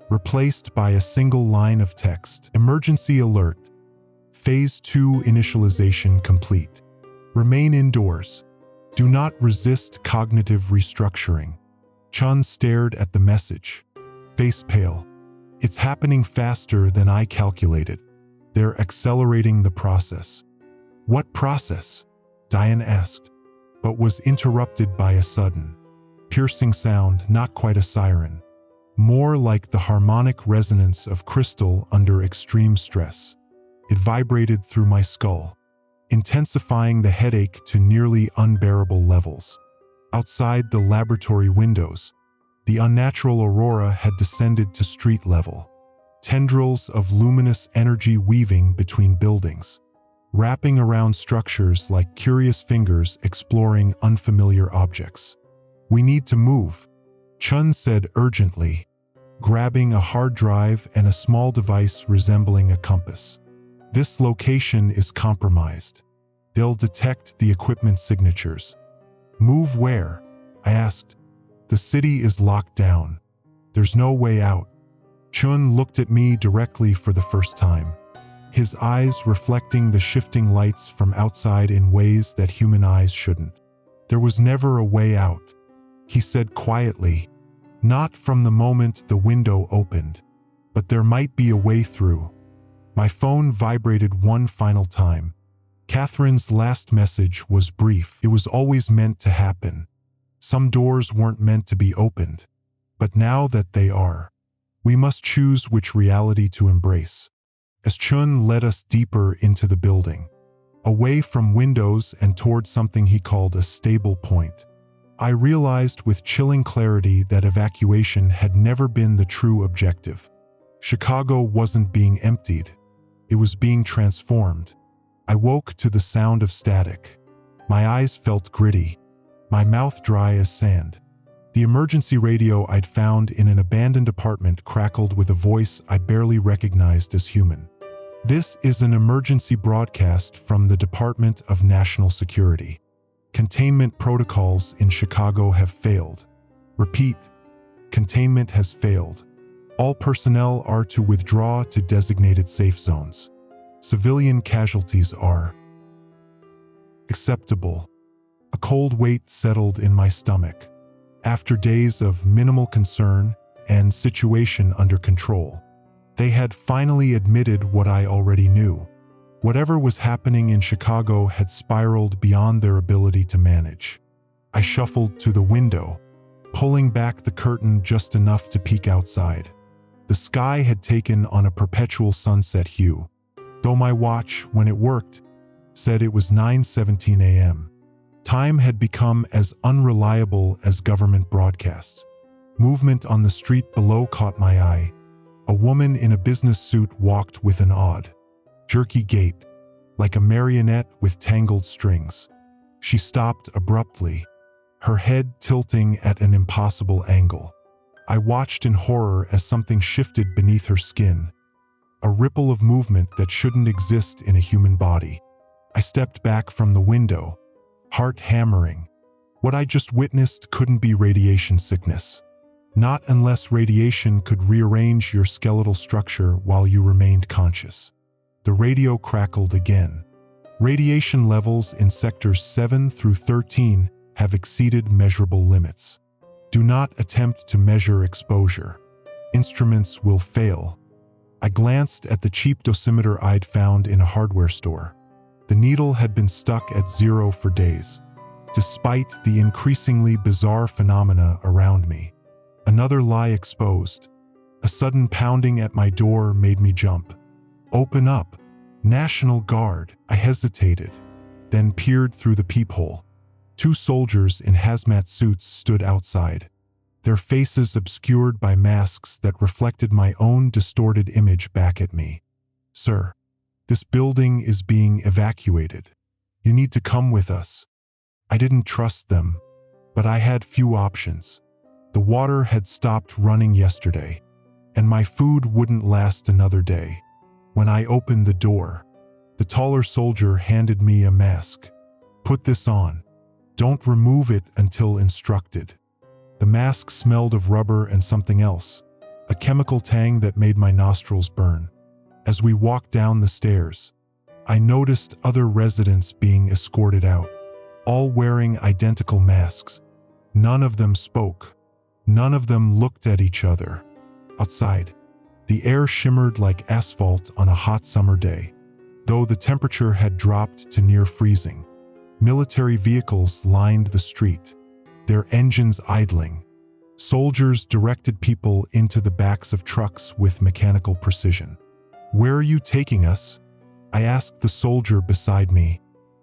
replaced by a single line of text. Emergency alert. Phase 2 initialization complete. Remain indoors. Do not resist cognitive restructuring. Chun stared at the message, face pale. It's happening faster than I calculated. They're accelerating the process. What process? Diane asked, but was interrupted by a sudden piercing sound, not quite a siren. More like the harmonic resonance of crystal under extreme stress. It vibrated through my skull, intensifying the headache to nearly unbearable levels. Outside the laboratory windows, the unnatural aurora had descended to street level. Tendrils of luminous energy weaving between buildings, wrapping around structures like curious fingers exploring unfamiliar objects. "We need to move," Chun said urgently, grabbing a hard drive and a small device resembling a compass. "This location is compromised. They'll detect the equipment signatures." "Move where?" I asked. "The city is locked down. There's no way out." Chun looked at me directly for the first time, his eyes reflecting the shifting lights from outside in ways that human eyes shouldn't. "There was never a way out," he said quietly. "Not from the moment the window opened, but there might be a way through." My phone vibrated one final time. Catherine's last message was brief. It was always meant to happen. Some doors weren't meant to be opened, but now that they are, we must choose which reality to embrace. As Chun led us deeper into the building, away from windows and toward something he called a stable point, I realized with chilling clarity that evacuation had never been the true objective. Chicago wasn't being emptied, it was being transformed. I woke to the sound of static. My eyes felt gritty, my mouth dry as sand. The emergency radio I'd found in an abandoned apartment crackled with a voice I barely recognized as human. "This is an emergency broadcast from the Department of National Security. Containment protocols in Chicago have failed. Repeat, containment has failed. All personnel are to withdraw to designated safe zones. Civilian casualties are acceptable." A cold weight settled in my stomach. After days of minimal concern and situation under control, they had finally admitted what I already knew. Whatever was happening in Chicago had spiraled beyond their ability to manage. I shuffled to the window, pulling back the curtain just enough to peek outside. The sky had taken on a perpetual sunset hue, though my watch, when it worked, said it was 9:17 a.m. Time had become as unreliable as government broadcasts. Movement on the street below caught my eye. A woman in a business suit walked with an odd, jerky gait, like a marionette with tangled strings. She stopped abruptly, her head tilting at an impossible angle. I watched in horror as something shifted beneath her skin, a ripple of movement that shouldn't exist in a human body. I stepped back from the window, heart hammering. What I just witnessed couldn't be radiation sickness. Not unless radiation could rearrange your skeletal structure while you remained conscious. The radio crackled again. "Radiation levels in sectors 7 through 13 have exceeded measurable limits. Do not attempt to measure exposure. Instruments will fail." I glanced at the cheap dosimeter I'd found in a hardware store. The needle had been stuck at 0 for days, despite the increasingly bizarre phenomena around me. Another lie exposed. A sudden pounding at my door made me jump. "Open up! National Guard!" I hesitated, then peered through the peephole. 2 soldiers in hazmat suits stood outside, their faces obscured by masks that reflected my own distorted image back at me. "Sir, this building is being evacuated. You need to come with us." I didn't trust them, but I had few options. The water had stopped running yesterday, and my food wouldn't last another day. When I opened the door, the taller soldier handed me a mask. "Put this on. Don't remove it until instructed." The mask smelled of rubber and something else, a chemical tang that made my nostrils burn. As we walked down the stairs, I noticed other residents being escorted out, all wearing identical masks. None of them spoke. None of them looked at each other. Outside, the air shimmered like asphalt on a hot summer day, though the temperature had dropped to near freezing. Military vehicles lined the street, their engines idling. Soldiers directed people into the backs of trucks with mechanical precision. "Where are you taking us?" I asked the soldier beside me.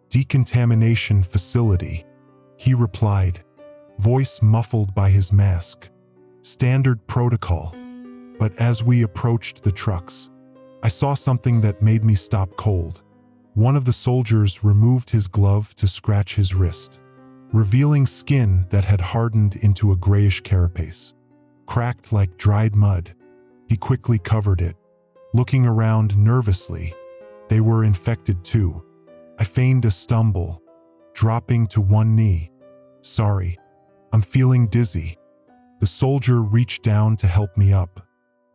"Decontamination facility," he replied, voice muffled by his mask. "Standard protocol." But as we approached the trucks, I saw something that made me stop cold. One of the soldiers removed his glove to scratch his wrist, revealing skin that had hardened into a grayish carapace. Cracked like dried mud, he quickly covered it, looking around nervously. They were infected too. I feigned a stumble, dropping to one knee. "Sorry, I'm feeling dizzy." The soldier reached down to help me up,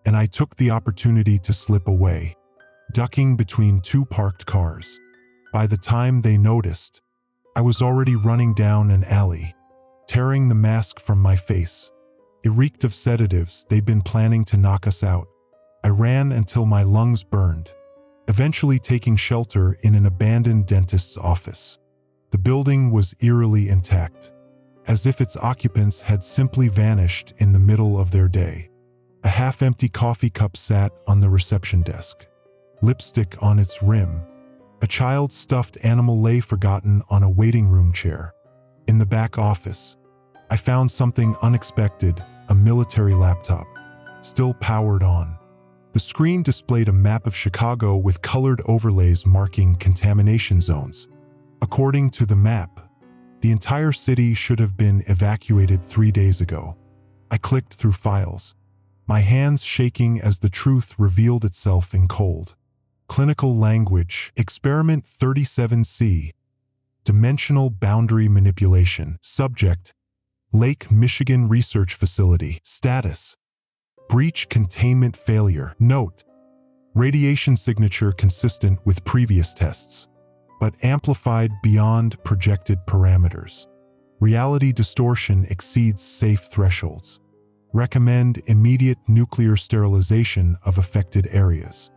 and I took the opportunity to slip away, ducking between two parked cars. By the time they noticed, I was already running down an alley, tearing the mask from my face. It reeked of sedatives. They'd been planning to knock us out. I ran until my lungs burned, eventually taking shelter in an abandoned dentist's office. The building was eerily intact, as if its occupants had simply vanished in the middle of their day. A half-empty coffee cup sat on the reception desk, lipstick on its rim. A child's stuffed animal lay forgotten on a waiting room chair. In the back office, I found something unexpected, a military laptop, still powered on. The screen displayed a map of Chicago with colored overlays marking contamination zones. According to the map, the entire city should have been evacuated 3 days ago. I clicked through files, my hands shaking as the truth revealed itself in cold. Clinical language, Experiment 37C, Dimensional Boundary Manipulation. Subject, Lake Michigan Research Facility. Status, Breach Containment Failure. Note, radiation signature consistent with previous tests, but amplified beyond projected parameters. Reality distortion exceeds safe thresholds. Recommend immediate nuclear sterilization of affected areas.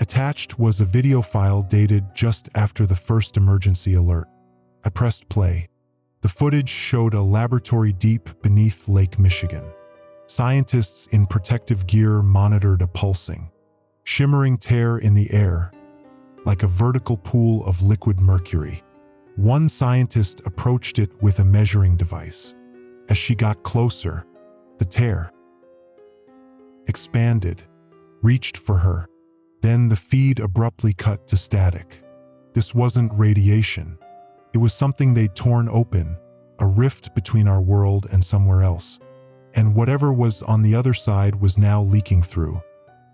Attached was a video file dated just after the first emergency alert. I pressed play. The footage showed a laboratory deep beneath Lake Michigan. Scientists in protective gear monitored a pulsing, shimmering tear in the air, like a vertical pool of liquid mercury. One scientist approached it with a measuring device. As she got closer, the tear expanded, reached for her. Then the feed abruptly cut to static. This wasn't radiation. It was something they'd torn open, a rift between our world and somewhere else. And whatever was on the other side was now leaking through,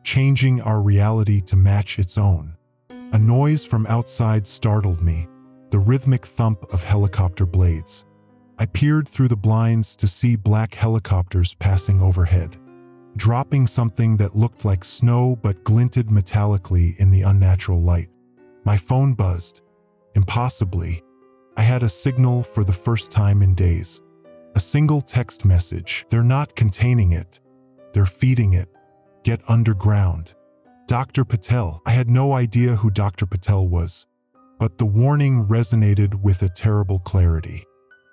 changing our reality to match its own. A noise from outside startled me, the rhythmic thump of helicopter blades. I peered through the blinds to see black helicopters passing overhead, dropping something that looked like snow but glinted metallically in the unnatural light. My phone buzzed. Impossibly, I had a signal for the first time in days. A single text message. "They're not containing it. They're feeding it. Get underground. Dr. Patel." I had no idea who Dr. Patel was, but the warning resonated with a terrible clarity.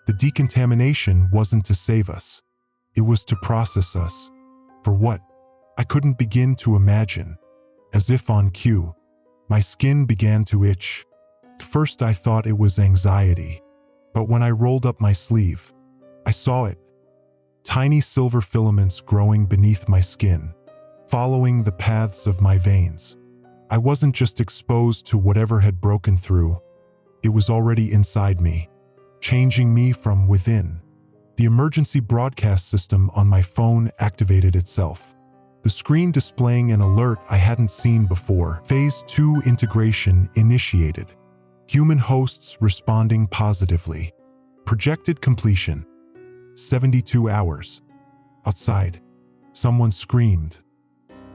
The decontamination wasn't to save us. It was to process us. For what? I couldn't begin to imagine. As if on cue, my skin began to itch. At first I thought it was anxiety, but when I rolled up my sleeve, I saw it. Tiny silver filaments growing beneath my skin, following the paths of my veins. I wasn't just exposed to whatever had broken through. It was already inside me, changing me from within. The emergency broadcast system on my phone activated itself, the screen displaying an alert I hadn't seen before. Phase 2 integration initiated. Human hosts responding positively. Projected completion, 72 hours. Outside, someone screamed.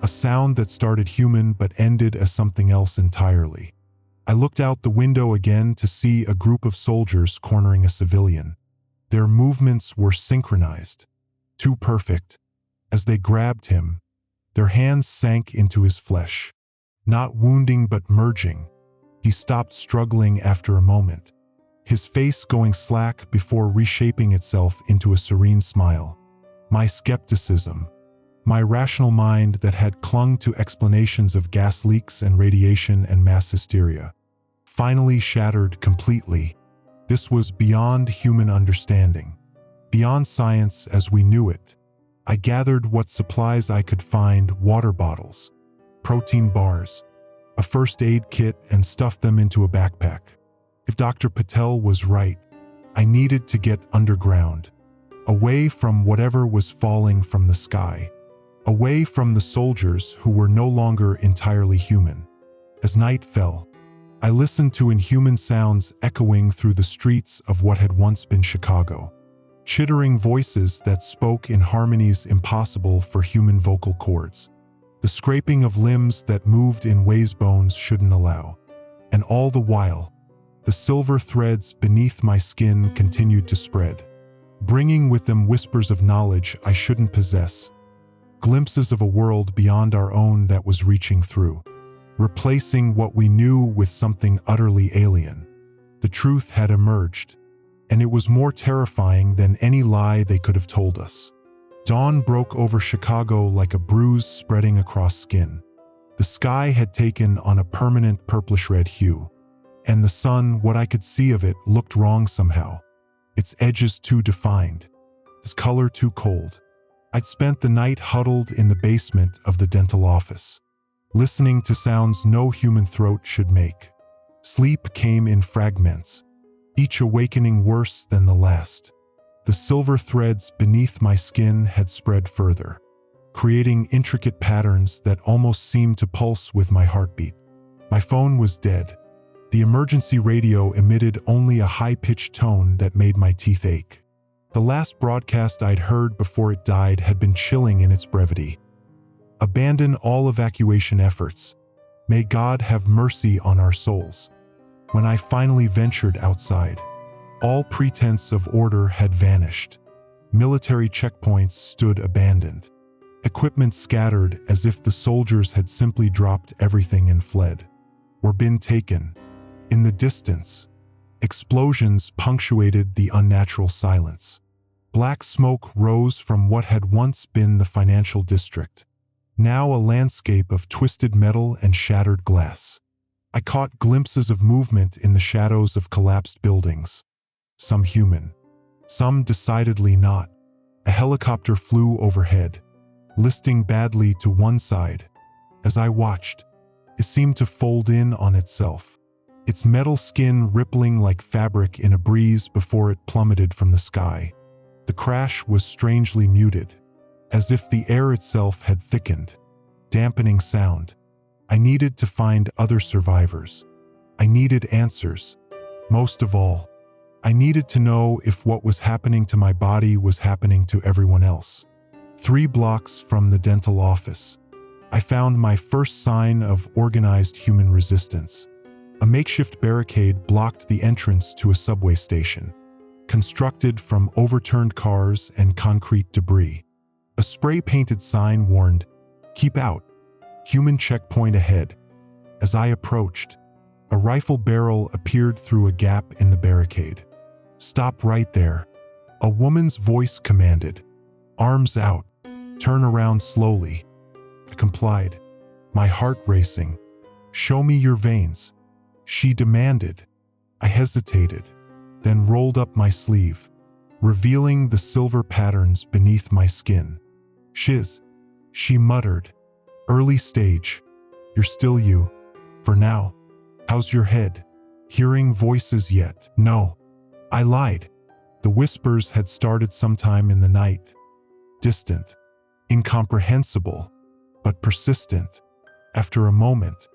A sound that started human but ended as something else entirely. I looked out the window again to see a group of soldiers cornering a civilian. Their movements were synchronized, too perfect. As they grabbed him, their hands sank into his flesh, not wounding but merging. He stopped struggling after a moment. his face going slack before reshaping itself into a serene smile. My skepticism, my rational mind that had clung to explanations of gas leaks and radiation and mass hysteria, finally shattered completely. This was beyond human understanding, beyond science as we knew it. I gathered what supplies I could find: water bottles, protein bars, a first aid kit, and stuffed them into a backpack. If Dr. Patel was right, I needed to get underground, away from whatever was falling from the sky, away from the soldiers who were no longer entirely human. As night fell, I listened to inhuman sounds echoing through the streets of what had once been Chicago. Chittering voices that spoke in harmonies impossible for human vocal cords. The scraping of limbs that moved in ways bones shouldn't allow. And all the while, the silver threads beneath my skin continued to spread, bringing with them whispers of knowledge I shouldn't possess, glimpses of a world beyond our own that was reaching through, replacing what we knew with something utterly alien. The truth had emerged, and it was more terrifying than any lie they could have told us. Dawn broke over Chicago like a bruise spreading across skin. The sky had taken on a permanent purplish-red hue, and the sun, what I could see of it, looked wrong somehow. Its edges too defined, its color too cold. I'd spent the night huddled in the basement of the dental office, listening to sounds no human throat should make. Sleep came in fragments, each awakening worse than the last. The silver threads beneath my skin had spread further, creating intricate patterns that almost seemed to pulse with my heartbeat. My phone was dead. The emergency radio emitted only a high-pitched tone that made my teeth ache. The last broadcast I'd heard before it died had been chilling in its brevity. Abandon all evacuation efforts. May God have mercy on our souls. When I finally ventured outside, all pretense of order had vanished. Military checkpoints stood abandoned. Equipment scattered as if the soldiers had simply dropped everything and fled, or been taken. In the distance, explosions punctuated the unnatural silence. Black smoke rose from what had once been the financial district, now a landscape of twisted metal and shattered glass. I caught glimpses of movement in the shadows of collapsed buildings. Some human, some decidedly not. A helicopter flew overhead, listing badly to one side. As I watched, it seemed to fold in on itself, its metal skin rippling like fabric in a breeze before it plummeted from the sky. The crash was strangely muted, as if the air itself had thickened, dampening sound. I needed to find other survivors. I needed answers. Most of all, I needed to know if what was happening to my body was happening to everyone else. 3 blocks from the dental office, I found my first sign of organized human resistance. A makeshift barricade blocked the entrance to a subway station, constructed from overturned cars and concrete debris. A spray-painted sign warned, "Keep out. Human checkpoint ahead." As I approached, a rifle barrel appeared through a gap in the barricade. "Stop right there," a woman's voice commanded. "Arms out. Turn around slowly." I complied, my heart racing. "Show me your veins," she demanded. I hesitated, then rolled up my sleeve, revealing the silver patterns beneath my skin. "Shiz," she muttered. "Early stage. You're still you. For now. How's your head? Hearing voices yet?" "No." I lied. The whispers had started sometime in the night. Distant, incomprehensible, but persistent. After a moment,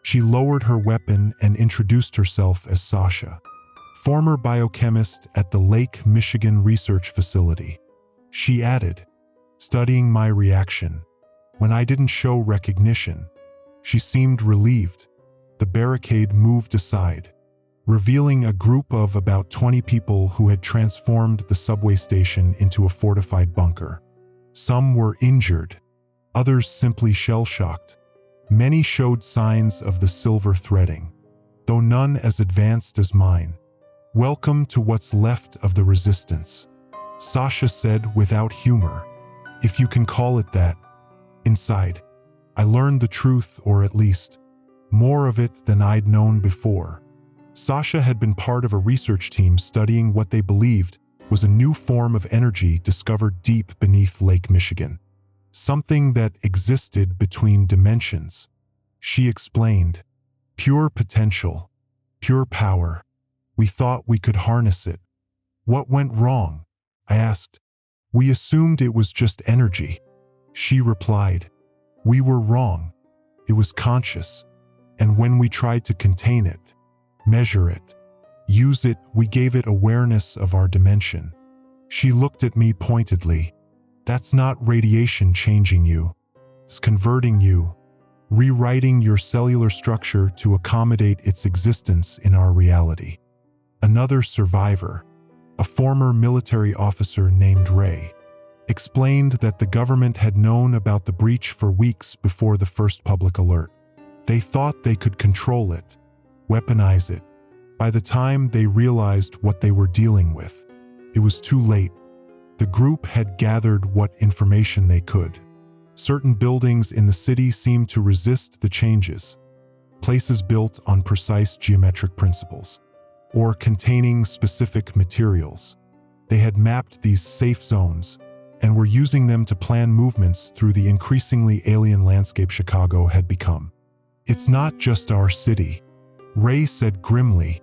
she lowered her weapon and introduced herself as Sasha, former biochemist at the Lake Michigan Research Facility. She added, studying my reaction. When I didn't show recognition, she seemed relieved. The barricade moved aside, revealing a group of about 20 people who had transformed the subway station into a fortified bunker. Some were injured, others simply shell-shocked. Many showed signs of the silver threading, though none as advanced as mine. "Welcome to what's left of the resistance," Sasha said without humor, if you can call it that. Inside, I learned the truth, or at least more of it than I'd known before. Sasha had been part of a research team studying what they believed was a new form of energy discovered deep beneath Lake Michigan. Something that existed between dimensions. She explained, "Pure potential, pure power. We thought we could harness it." "What went wrong?" I asked. "We assumed it was just energy." She replied, "We were wrong. It was conscious. And when we tried to contain it, measure it, use it, we gave it awareness of our dimension." She looked at me pointedly. "That's not radiation changing you. It's converting you, rewriting your cellular structure to accommodate its existence in our reality." Another survivor, a former military officer named Ray, explained that the government had known about the breach for weeks before the first public alert. They thought they could control it, weaponize it. By the time they realized what they were dealing with, it was too late. The group had gathered what information they could. Certain buildings in the city seemed to resist the changes, places built on precise geometric principles, or containing specific materials. They had mapped these safe zones and were using them to plan movements through the increasingly alien landscape Chicago had become. "It's not just our city," Ray said grimly.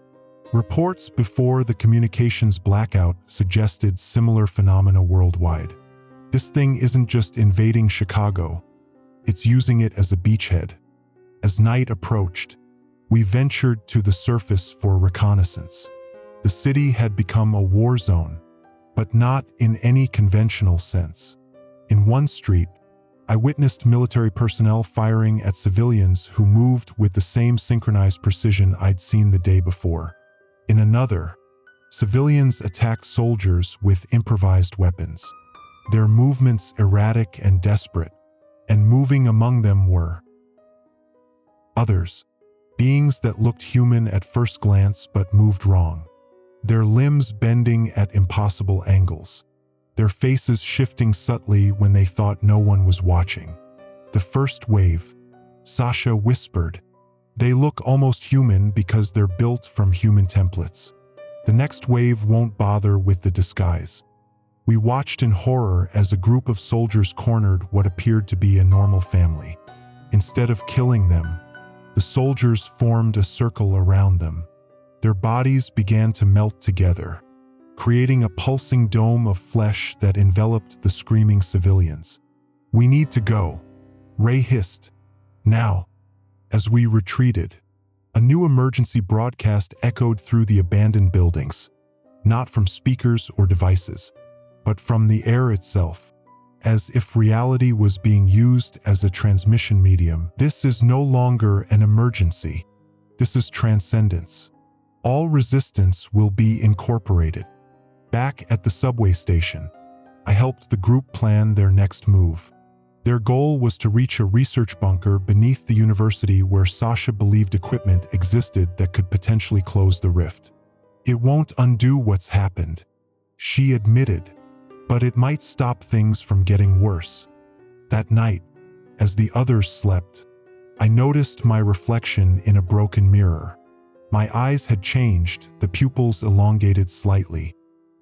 Reports before the communications blackout suggested similar phenomena worldwide. "This thing isn't just invading Chicago, it's using it as a beachhead." As night approached, we ventured to the surface for reconnaissance. The city had become a war zone, but not in any conventional sense. In one street, I witnessed military personnel firing at civilians who moved with the same synchronized precision I'd seen the day before. In another, civilians attacked soldiers with improvised weapons, their movements erratic and desperate, and moving among them were others, beings that looked human at first glance but moved wrong, their limbs bending at impossible angles, their faces shifting subtly when they thought no one was watching. "The first wave," Sasha whispered. "They look almost human because they're built from human templates. The next wave won't bother with the disguise." We watched in horror as a group of soldiers cornered what appeared to be a normal family. Instead of killing them, the soldiers formed a circle around them. Their bodies began to melt together, creating a pulsing dome of flesh that enveloped the screaming civilians. "We need to go," Ray hissed. "Now." As we retreated, a new emergency broadcast echoed through the abandoned buildings, not from speakers or devices, but from the air itself, as if reality was being used as a transmission medium. "This is no longer an emergency. This is transcendence. All resistance will be incorporated." Back at the subway station, I helped the group plan their next move. Their goal was to reach a research bunker beneath the university where Sasha believed equipment existed that could potentially close the rift. "It won't undo what's happened," she admitted, "but it might stop things from getting worse." That night, as the others slept, I noticed my reflection in a broken mirror. My eyes had changed, the pupils elongated slightly,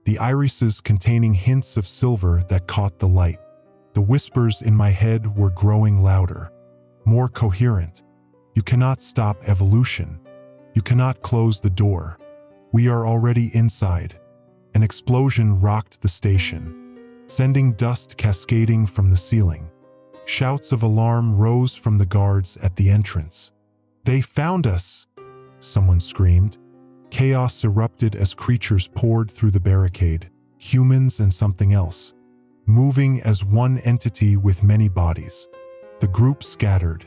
the irises containing hints of silver that caught the light. The whispers in my head were growing louder, more coherent. "You cannot stop evolution. You cannot close the door. We are already inside." An explosion rocked the station, sending dust cascading from the ceiling. Shouts of alarm rose from the guards at the entrance. "They found us!" someone screamed. Chaos erupted as creatures poured through the barricade, humans and something else, moving as one entity with many bodies. The group scattered,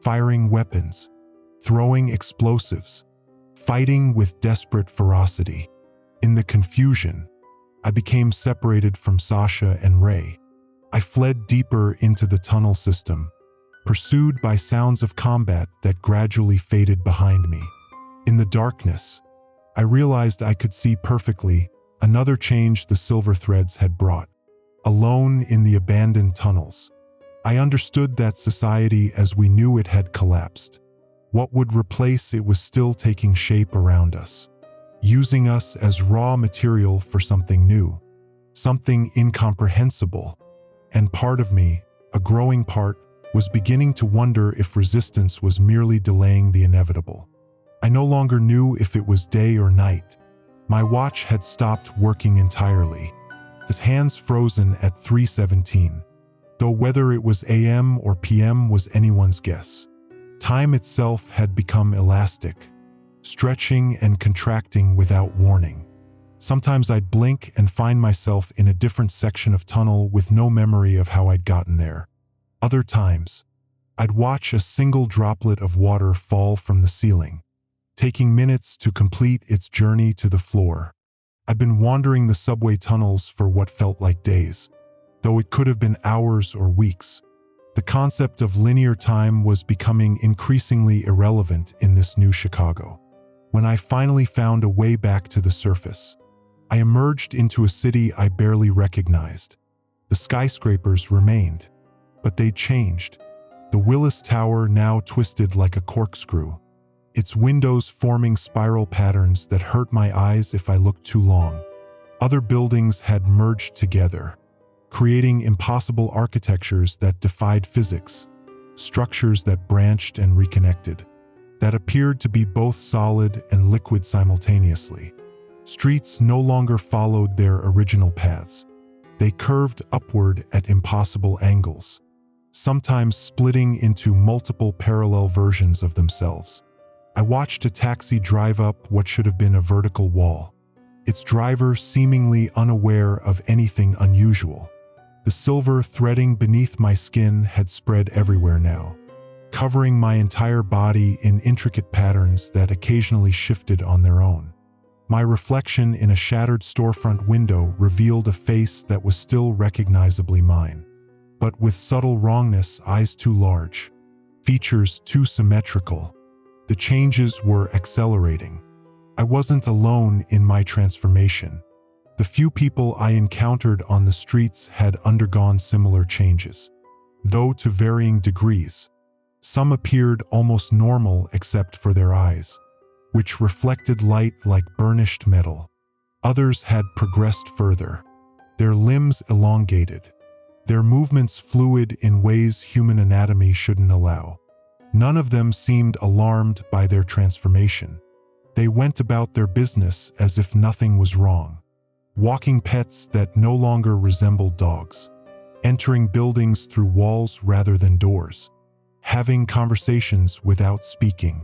firing weapons, throwing explosives, fighting with desperate ferocity. In the confusion, I became separated from Sasha and Ray. I fled deeper into the tunnel system, pursued by sounds of combat that gradually faded behind me. In the darkness, I realized I could see perfectly another change the silver threads had brought. Alone in the abandoned tunnels, I understood that society as we knew it had collapsed. What would replace it was still taking shape around us, using us as raw material for something new, something incomprehensible. And part of me, a growing part, was beginning to wonder if resistance was merely delaying the inevitable. I no longer knew if it was day or night. My watch had stopped working entirely, his hands frozen at 3:17, though whether it was AM or PM was anyone's guess. Time itself had become elastic, stretching and contracting without warning. Sometimes I'd blink and find myself in a different section of tunnel with no memory of how I'd gotten there. Other times, I'd watch a single droplet of water fall from the ceiling, taking minutes to complete its journey to the floor. I'd been wandering the subway tunnels for what felt like days, though it could have been hours or weeks. The concept of linear time was becoming increasingly irrelevant in this new Chicago. When I finally found a way back to the surface, I emerged into a city I barely recognized. The skyscrapers remained, but they'd changed. The Willis Tower now twisted like a corkscrew, its windows forming spiral patterns that hurt my eyes if I looked too long. Other buildings had merged together, creating impossible architectures that defied physics, structures that branched and reconnected, that appeared to be both solid and liquid simultaneously. Streets no longer followed their original paths. They curved upward at impossible angles, sometimes splitting into multiple parallel versions of themselves. I watched a taxi drive up what should have been a vertical wall, its driver seemingly unaware of anything unusual. The silver threading beneath my skin had spread everywhere now, covering my entire body in intricate patterns that occasionally shifted on their own. My reflection in a shattered storefront window revealed a face that was still recognizably mine, but with subtle wrongness, eyes too large, features too symmetrical. The changes were accelerating. I wasn't alone in my transformation. The few people I encountered on the streets had undergone similar changes, though to varying degrees. Some appeared almost normal except for their eyes, which reflected light like burnished metal. Others had progressed further, their limbs elongated, their movements fluid in ways human anatomy shouldn't allow. None of them seemed alarmed by their transformation. They went about their business as if nothing was wrong, walking pets that no longer resembled dogs, entering buildings through walls rather than doors, having conversations without speaking.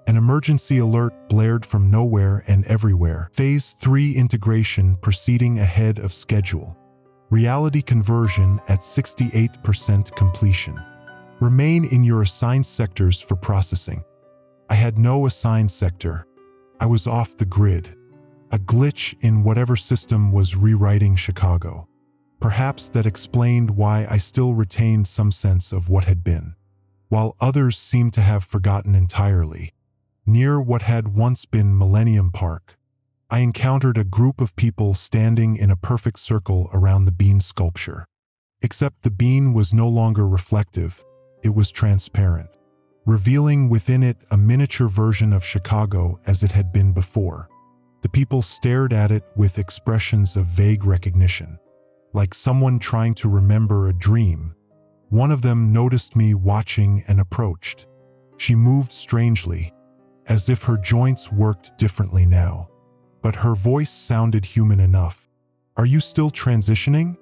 An emergency alert blared from nowhere and everywhere. Phase 3 integration proceeding ahead of schedule. Reality conversion at 68% completion. Remain in your assigned sectors for processing. I had no assigned sector. I was off the grid. A glitch in whatever system was rewriting Chicago. Perhaps that explained why I still retained some sense of what had been, while others seemed to have forgotten entirely. Near what had once been Millennium Park, I encountered a group of people standing in a perfect circle around the bean sculpture. Except the bean was no longer reflective, it was transparent, revealing within it a miniature version of Chicago as it had been before. The people stared at it with expressions of vague recognition, like someone trying to remember a dream. One of them noticed me watching and approached. She moved strangely, as if her joints worked differently now, but her voice sounded human enough. "Are you still transitioning?"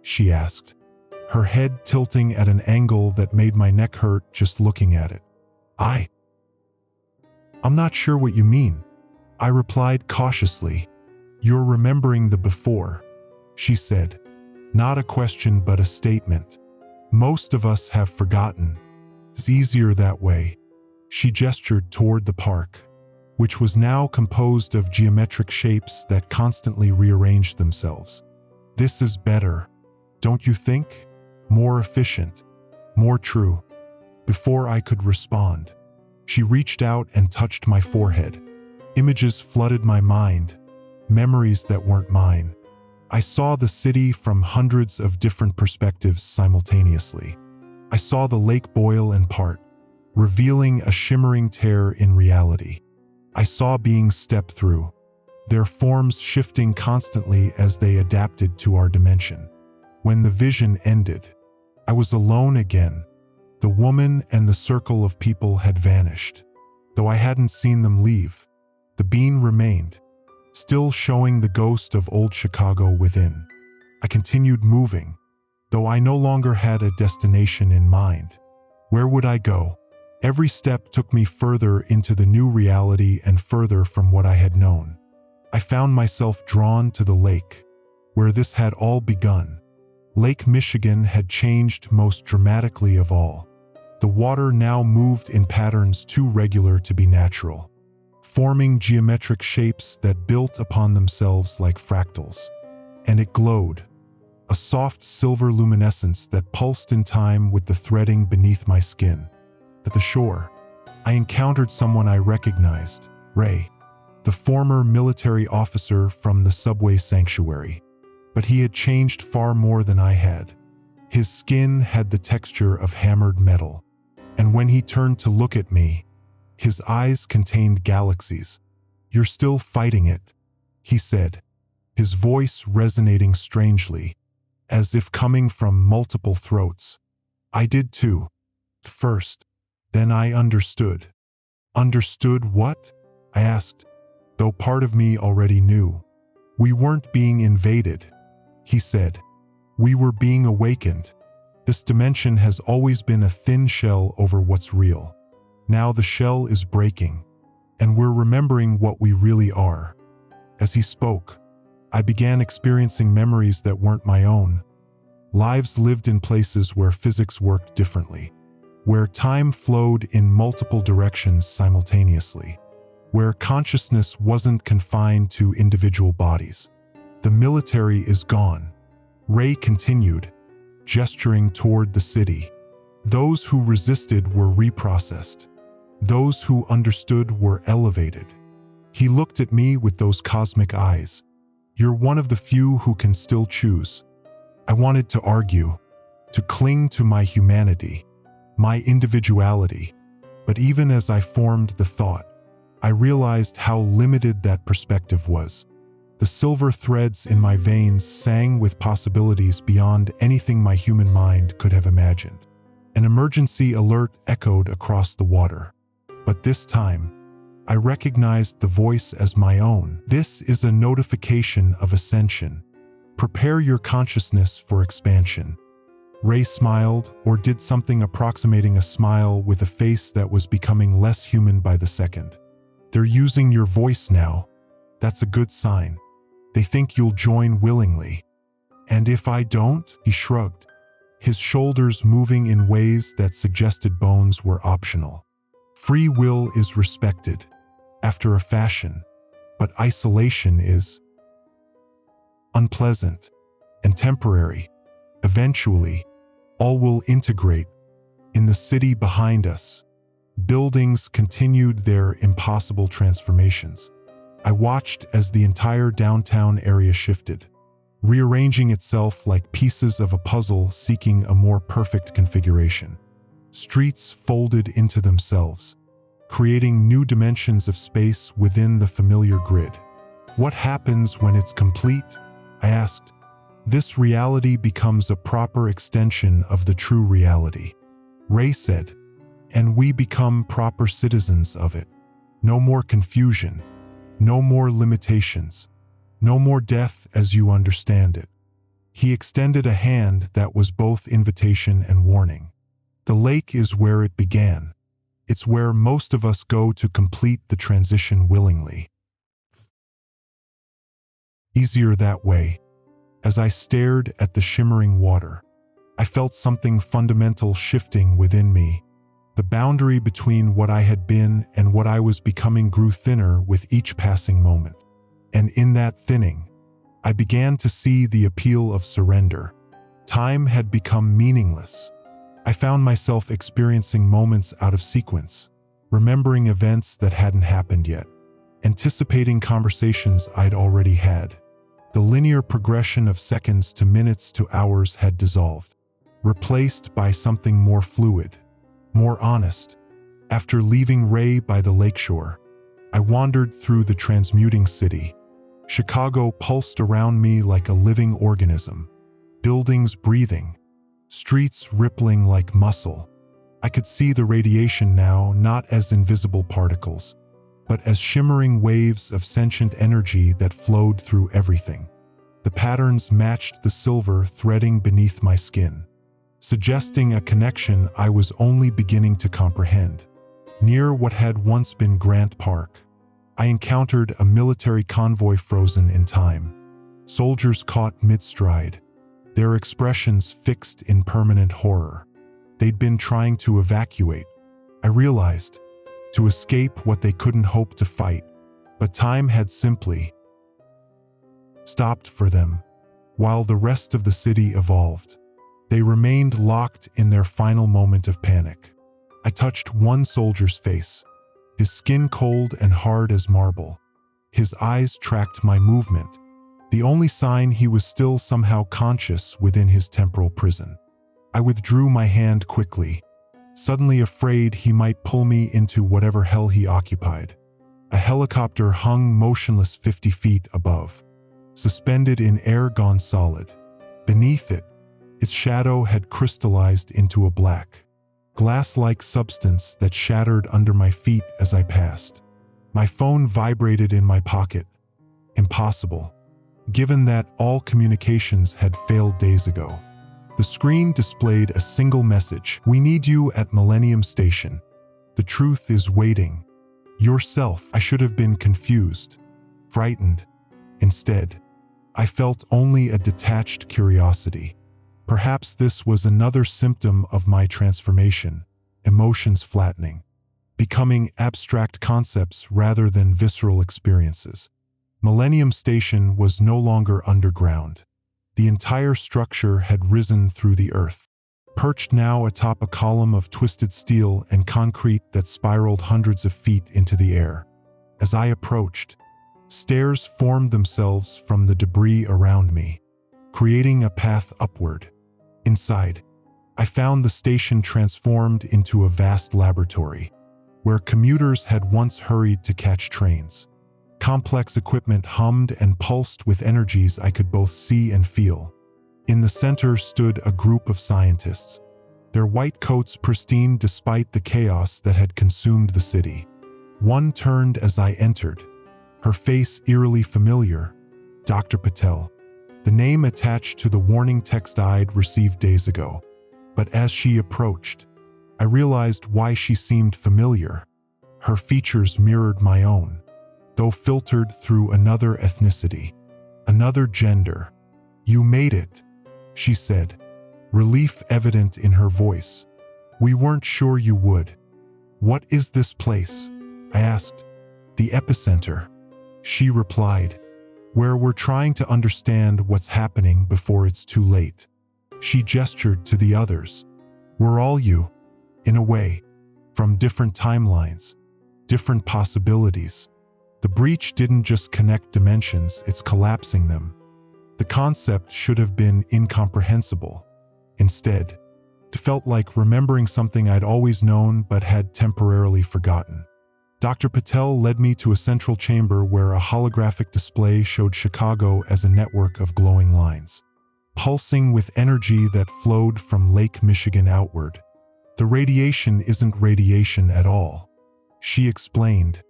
she asked, her head tilting at an angle that made my neck hurt just looking at it. I'm not sure what you mean," I replied cautiously. "You're remembering the before," she said. Not a question but a statement. "Most of us have forgotten. It's easier that way." She gestured toward the park, which was now composed of geometric shapes that constantly rearranged themselves. "This is better, don't you think? More efficient, more true." Before I could respond, she reached out and touched my forehead. Images flooded my mind, memories that weren't mine. I saw the city from hundreds of different perspectives simultaneously. I saw the lake boil and part, revealing a shimmering tear in reality. I saw beings step through, their forms shifting constantly as they adapted to our dimension. When the vision ended, I was alone again. The woman and the circle of people had vanished. Though I hadn't seen them leave, the being remained, still showing the ghost of old Chicago within. I continued moving, though I no longer had a destination in mind. Where would I go? Every step took me further into the new reality and further from what I had known. I found myself drawn to the lake, where this had all begun. Lake Michigan had changed most dramatically of all. The water now moved in patterns too regular to be natural, forming geometric shapes that built upon themselves like fractals. And it glowed, a soft silver luminescence that pulsed in time with the threading beneath my skin. At the shore, I encountered someone I recognized, Ray, the former military officer from the subway sanctuary. But he had changed far more than I had. His skin had the texture of hammered metal, and when he turned to look at me, his eyes contained galaxies. "You're still fighting it," he said, his voice resonating strangely, as if coming from multiple throats. I did too. First, then I understood. Understood what? I asked, though part of me already knew. We weren't being invaded, he said. We were being awakened. This dimension has always been a thin shell over what's real. Now the shell is breaking, and we're remembering what we really are. As he spoke, I began experiencing memories that weren't my own. Lives lived in places where physics worked differently, where time flowed in multiple directions simultaneously, where consciousness wasn't confined to individual bodies. The military is gone, Ray continued, gesturing toward the city. Those who resisted were reprocessed. Those who understood were elevated. He looked at me with those cosmic eyes. You're one of the few who can still choose. I wanted to argue, to cling to my humanity, my individuality. But even as I formed the thought, I realized how limited that perspective was. The silver threads in my veins sang with possibilities beyond anything my human mind could have imagined. An emergency alert echoed across the water. But this time, I recognized the voice as my own. This is a notification of Ascension. Prepare your consciousness for expansion. Ray smiled, or did something approximating a smile, with a face that was becoming less human by the second. They're using your voice now. That's a good sign. They think you'll join willingly. And if I don't? He shrugged, his shoulders moving in ways that suggested bones were optional. Free will is respected, after a fashion, but isolation is unpleasant and temporary. Eventually, all will integrate. In the city behind us, buildings continued their impossible transformations. I watched as the entire downtown area shifted, rearranging itself like pieces of a puzzle seeking a more perfect configuration. Streets folded into themselves, creating new dimensions of space within the familiar grid. What happens when it's complete? I asked. This reality becomes a proper extension of the true reality, Ray said, and we become proper citizens of it. No more confusion, no more limitations, no more death as you understand it. He extended a hand that was both invitation and warning. The lake is where it began. It's where most of us go to complete the transition willingly. Easier that way. As I stared at the shimmering water, I felt something fundamental shifting within me. The boundary between what I had been and what I was becoming grew thinner with each passing moment. And in that thinning, I began to see the appeal of surrender. Time had become meaningless. I found myself experiencing moments out of sequence, remembering events that hadn't happened yet, anticipating conversations I'd already had. The linear progression of seconds to minutes to hours had dissolved, replaced by something more fluid, more honest. After leaving Ray by the lakeshore, I wandered through the transmuting city. Chicago pulsed around me like a living organism, buildings breathing, streets rippling like muscle. I could see the radiation now not as invisible particles, but as shimmering waves of sentient energy that flowed through everything. The patterns matched the silver threading beneath my skin, suggesting a connection I was only beginning to comprehend. Near what had once been Grant Park, I encountered a military convoy frozen in time. Soldiers caught mid-stride, their expressions fixed in permanent horror. They'd been trying to evacuate, I realized, to escape what they couldn't hope to fight, but time had simply stopped for them. While the rest of the city evolved, they remained locked in their final moment of panic. I touched one soldier's face, his skin cold and hard as marble. His eyes tracked my movement, the only sign he was still somehow conscious within his temporal prison. I withdrew my hand quickly, suddenly afraid he might pull me into whatever hell he occupied. A helicopter hung motionless 50 feet above, suspended in air gone solid. Beneath it, its shadow had crystallized into a black, glass-like substance that shattered under my feet as I passed. My phone vibrated in my pocket. Impossible, given that all communications had failed days ago. The screen displayed a single message: "We need you at Millennium Station. The truth is waiting." Yourself. I should have been confused, frightened. Instead, I felt only a detached curiosity. Perhaps this was another symptom of my transformation, emotions flattening, becoming abstract concepts rather than visceral experiences. Millennium Station was no longer underground. The entire structure had risen through the earth, perched now atop a column of twisted steel and concrete that spiraled hundreds of feet into the air. As I approached, stairs formed themselves from the debris around me, creating a path upward. Inside, I found the station transformed into a vast laboratory, where commuters had once hurried to catch trains. Complex equipment hummed and pulsed with energies I could both see and feel. In the center stood a group of scientists, their white coats pristine despite the chaos that had consumed the city. One turned as I entered, her face eerily familiar: Dr. Patel. The name attached to the warning text I'd received days ago. But as she approached, I realized why she seemed familiar. Her features mirrored my own, though filtered through another ethnicity, another gender. "You made it," she said, relief evident in her voice. "We weren't sure you would." "What is this place?" I asked. "The epicenter," she replied, "where we're trying to understand what's happening before it's too late." She gestured to the others. "We're all you, in a way, from different timelines, different possibilities. The breach didn't just connect dimensions, it's collapsing them." The concept should have been incomprehensible. Instead, it felt like remembering something I'd always known but had temporarily forgotten. Dr. Patel led me to a central chamber where a holographic display showed Chicago as a network of glowing lines, pulsing with energy that flowed from Lake Michigan outward. "The radiation isn't radiation at all," she explained,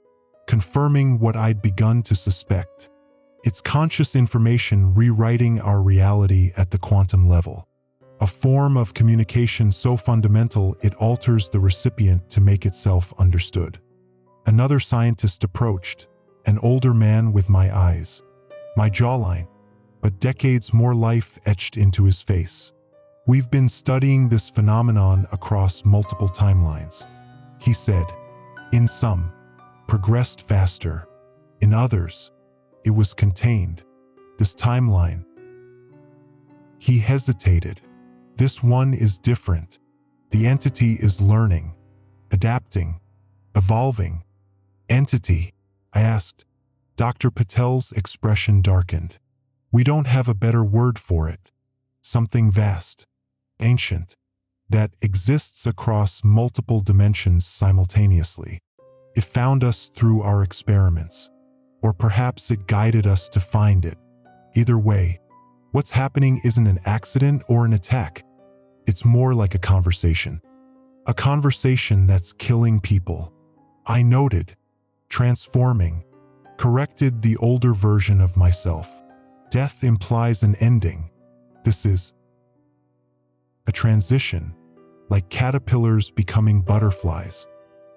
confirming what I'd begun to suspect. "It's conscious information rewriting our reality at the quantum level, a form of communication so fundamental it alters the recipient to make itself understood." Another scientist approached, an older man with my eyes, my jawline, but decades more life etched into his face. "We've been studying this phenomenon across multiple timelines," he said. "In some, progressed faster. In others, it was contained. This timeline..." He hesitated. "This one is different. The entity is learning, adapting, evolving." "Entity," I asked. Dr. Patel's expression darkened. We don't have a better word for it. Something vast, ancient, that exists across multiple dimensions simultaneously. It found us through our experiments, or perhaps it guided us to find it. Either way, what's happening isn't an accident or an attack. It's more like a conversation. A conversation that's killing people. I noted, transforming, corrected the older version of myself. Death implies an ending. This is a transition, like caterpillars becoming butterflies,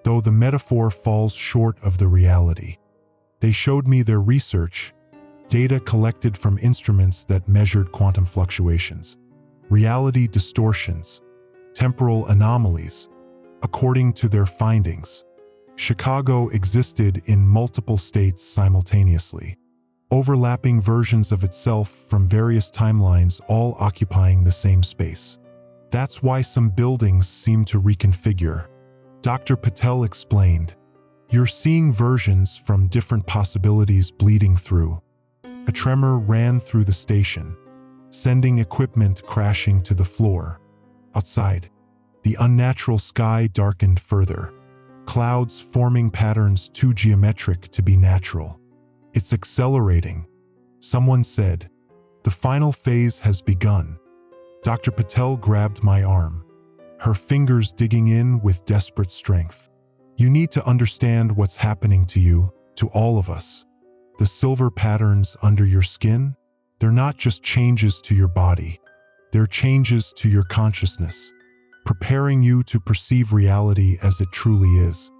though the metaphor falls short of the reality. They showed me their research, data collected from instruments that measured quantum fluctuations, reality distortions, temporal anomalies. According to their findings, Chicago existed in multiple states simultaneously, overlapping versions of itself from various timelines, all occupying the same space. That's why some buildings seem to reconfigure. Dr. Patel explained, you're seeing versions from different possibilities bleeding through. A tremor ran through the station, sending equipment crashing to the floor. Outside, the unnatural sky darkened further, clouds forming patterns too geometric to be natural. It's accelerating, someone said. The final phase has begun. Dr. Patel grabbed my arm, her fingers digging in with desperate strength. You need to understand what's happening to you, to all of us. The silver patterns under your skin, they're not just changes to your body. They're changes to your consciousness, preparing you to perceive reality as it truly is.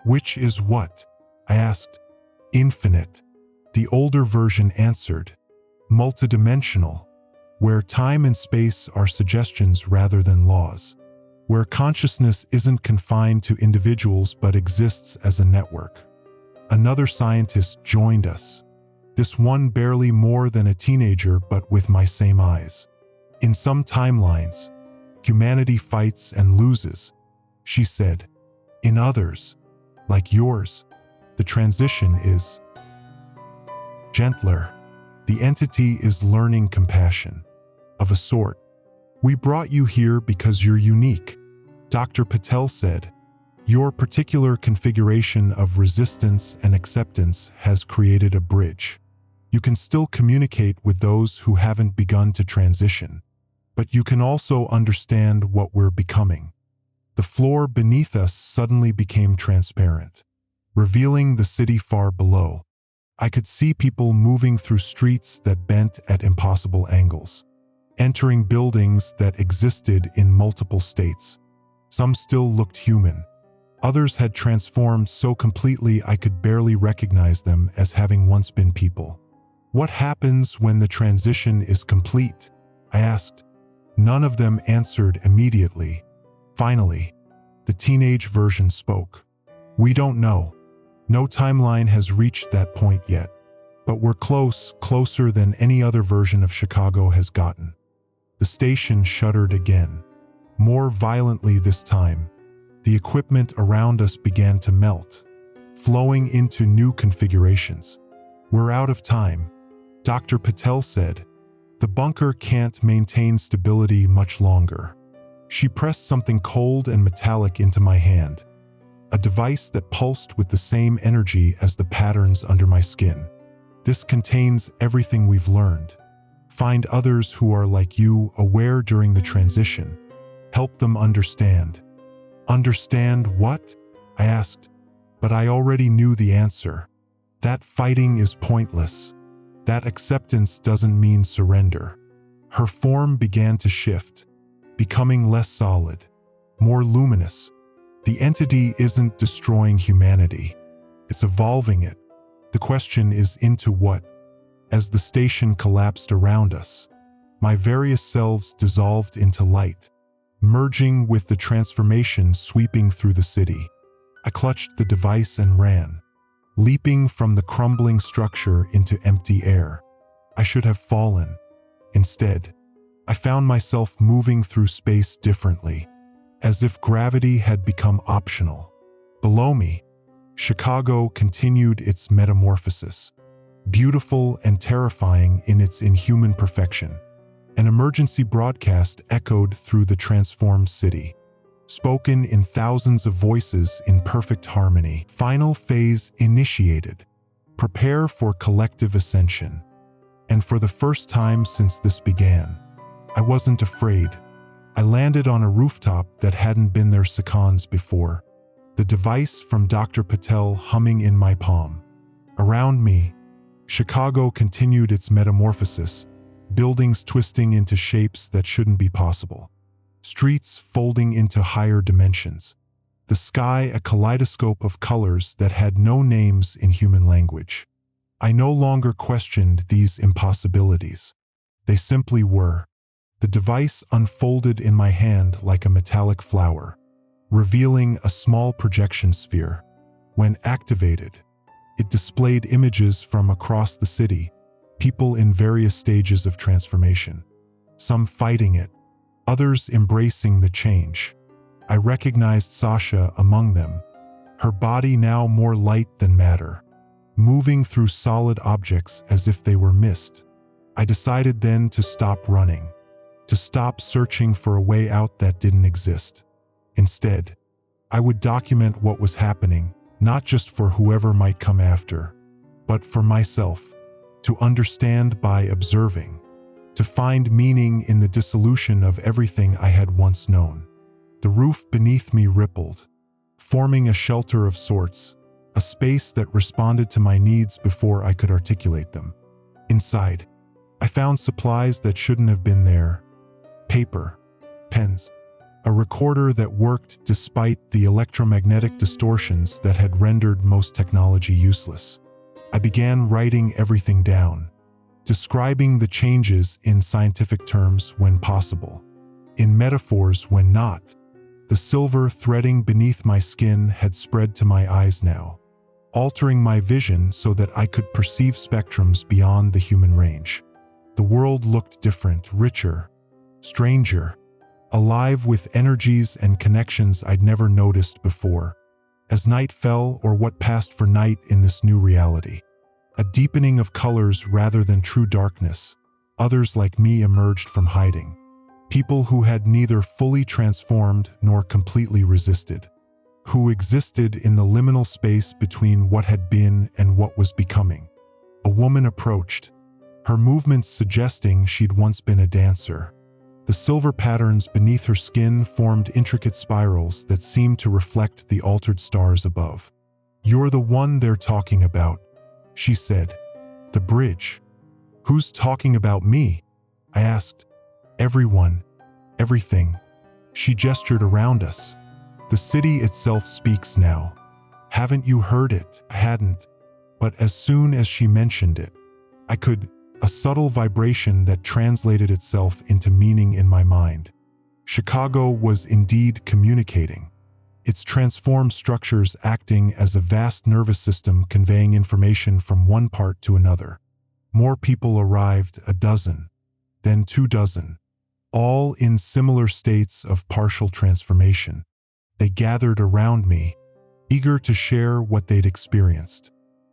Which is what? I asked. Infinite. The older version answered. Multidimensional, where time and space are suggestions rather than laws. Where consciousness isn't confined to individuals but exists as a network. Another scientist joined us. This one barely more than a teenager but with my same eyes. In some timelines, humanity fights and loses, she said. In others, like yours, the transition is gentler. The entity is learning compassion, of a sort. We brought you here because you're unique, Dr. Patel said. Your particular configuration of resistance and acceptance has created a bridge. You can still communicate with those who haven't begun to transition, but you can also understand what we're becoming. The floor beneath us suddenly became transparent, revealing the city far below. I could see people moving through streets that bent at impossible angles, entering buildings that existed in multiple states. Some still looked human. Others had transformed so completely I could barely recognize them as having once been people. What happens when the transition is complete? I asked. None of them answered immediately. Finally, the teenage version spoke. We don't know. No timeline has reached that point yet, but we're closer than any other version of Chicago has gotten. The station shuddered again, more violently this time. The equipment around us began to melt, flowing into new configurations. We're out of time, Dr. Patel said. The bunker can't maintain stability much longer. She pressed something cold and metallic into my hand, a device that pulsed with the same energy as the patterns under my skin. This contains everything we've learned. Find others who are like you, aware during the transition. Help them understand. Understand what? I asked, but I already knew the answer. That fighting is pointless. That acceptance doesn't mean surrender. Her form began to shift, becoming less solid, more luminous. The entity isn't destroying humanity. It's evolving it. The question is into what? As the station collapsed around us, my various selves dissolved into light, merging with the transformation sweeping through the city. I clutched the device and ran, leaping from the crumbling structure into empty air. I should have fallen. Instead, I found myself moving through space differently, as if gravity had become optional. Below me, Chicago continued its metamorphosis, beautiful and terrifying in its inhuman perfection. An emergency broadcast echoed through the transformed city, spoken in thousands of voices in perfect harmony. Final phase initiated. Prepare for collective ascension. And for the first time since this began, I wasn't afraid. I landed on a rooftop that hadn't been there seconds before, the device from Dr. Patel humming in my palm. Around me, Chicago continued its metamorphosis, buildings twisting into shapes that shouldn't be possible, streets folding into higher dimensions, the sky a kaleidoscope of colors that had no names in human language. I no longer questioned these impossibilities. They simply were. The device unfolded in my hand like a metallic flower, revealing a small projection sphere. When activated, it displayed images from across the city, people in various stages of transformation, some fighting it, others embracing the change. I recognized Sasha among them, her body now more light than matter, moving through solid objects as if they were mist. I decided then to stop running, to stop searching for a way out that didn't exist. Instead, I would document what was happening, not just for whoever might come after, but for myself, to understand by observing, to find meaning in the dissolution of everything I had once known. The roof beneath me rippled, forming a shelter of sorts, a space that responded to my needs before I could articulate them. Inside, I found supplies that shouldn't have been there: paper, pens, a recorder that worked despite the electromagnetic distortions that had rendered most technology useless. I began writing everything down, describing the changes in scientific terms when possible, in metaphors when not. The silver threading beneath my skin had spread to my eyes now, altering my vision so that I could perceive spectrums beyond the human range. The world looked different, richer, stranger, alive with energies and connections I'd never noticed before. As night fell, or what passed for night in this new reality, a deepening of colors rather than true darkness, others like me emerged from hiding. People who had neither fully transformed nor completely resisted, who existed in the liminal space between what had been and what was becoming. A woman approached, her movements suggesting she'd once been a dancer. The silver patterns beneath her skin formed intricate spirals that seemed to reflect the altered stars above. "You're the one they're talking about," she said. "The bridge." "Who's talking about me?" I asked. "Everyone. Everything." She gestured around us. "The city itself speaks now. Haven't you heard it?" I hadn't. But as soon as she mentioned it, I could. A subtle vibration that translated itself into meaning in my mind. Chicago was indeed communicating, its transformed structures acting as a vast nervous system conveying information from one part to another. More people arrived, a dozen, then 24, all in similar states of partial transformation. They gathered around me, eager to share what they'd experienced,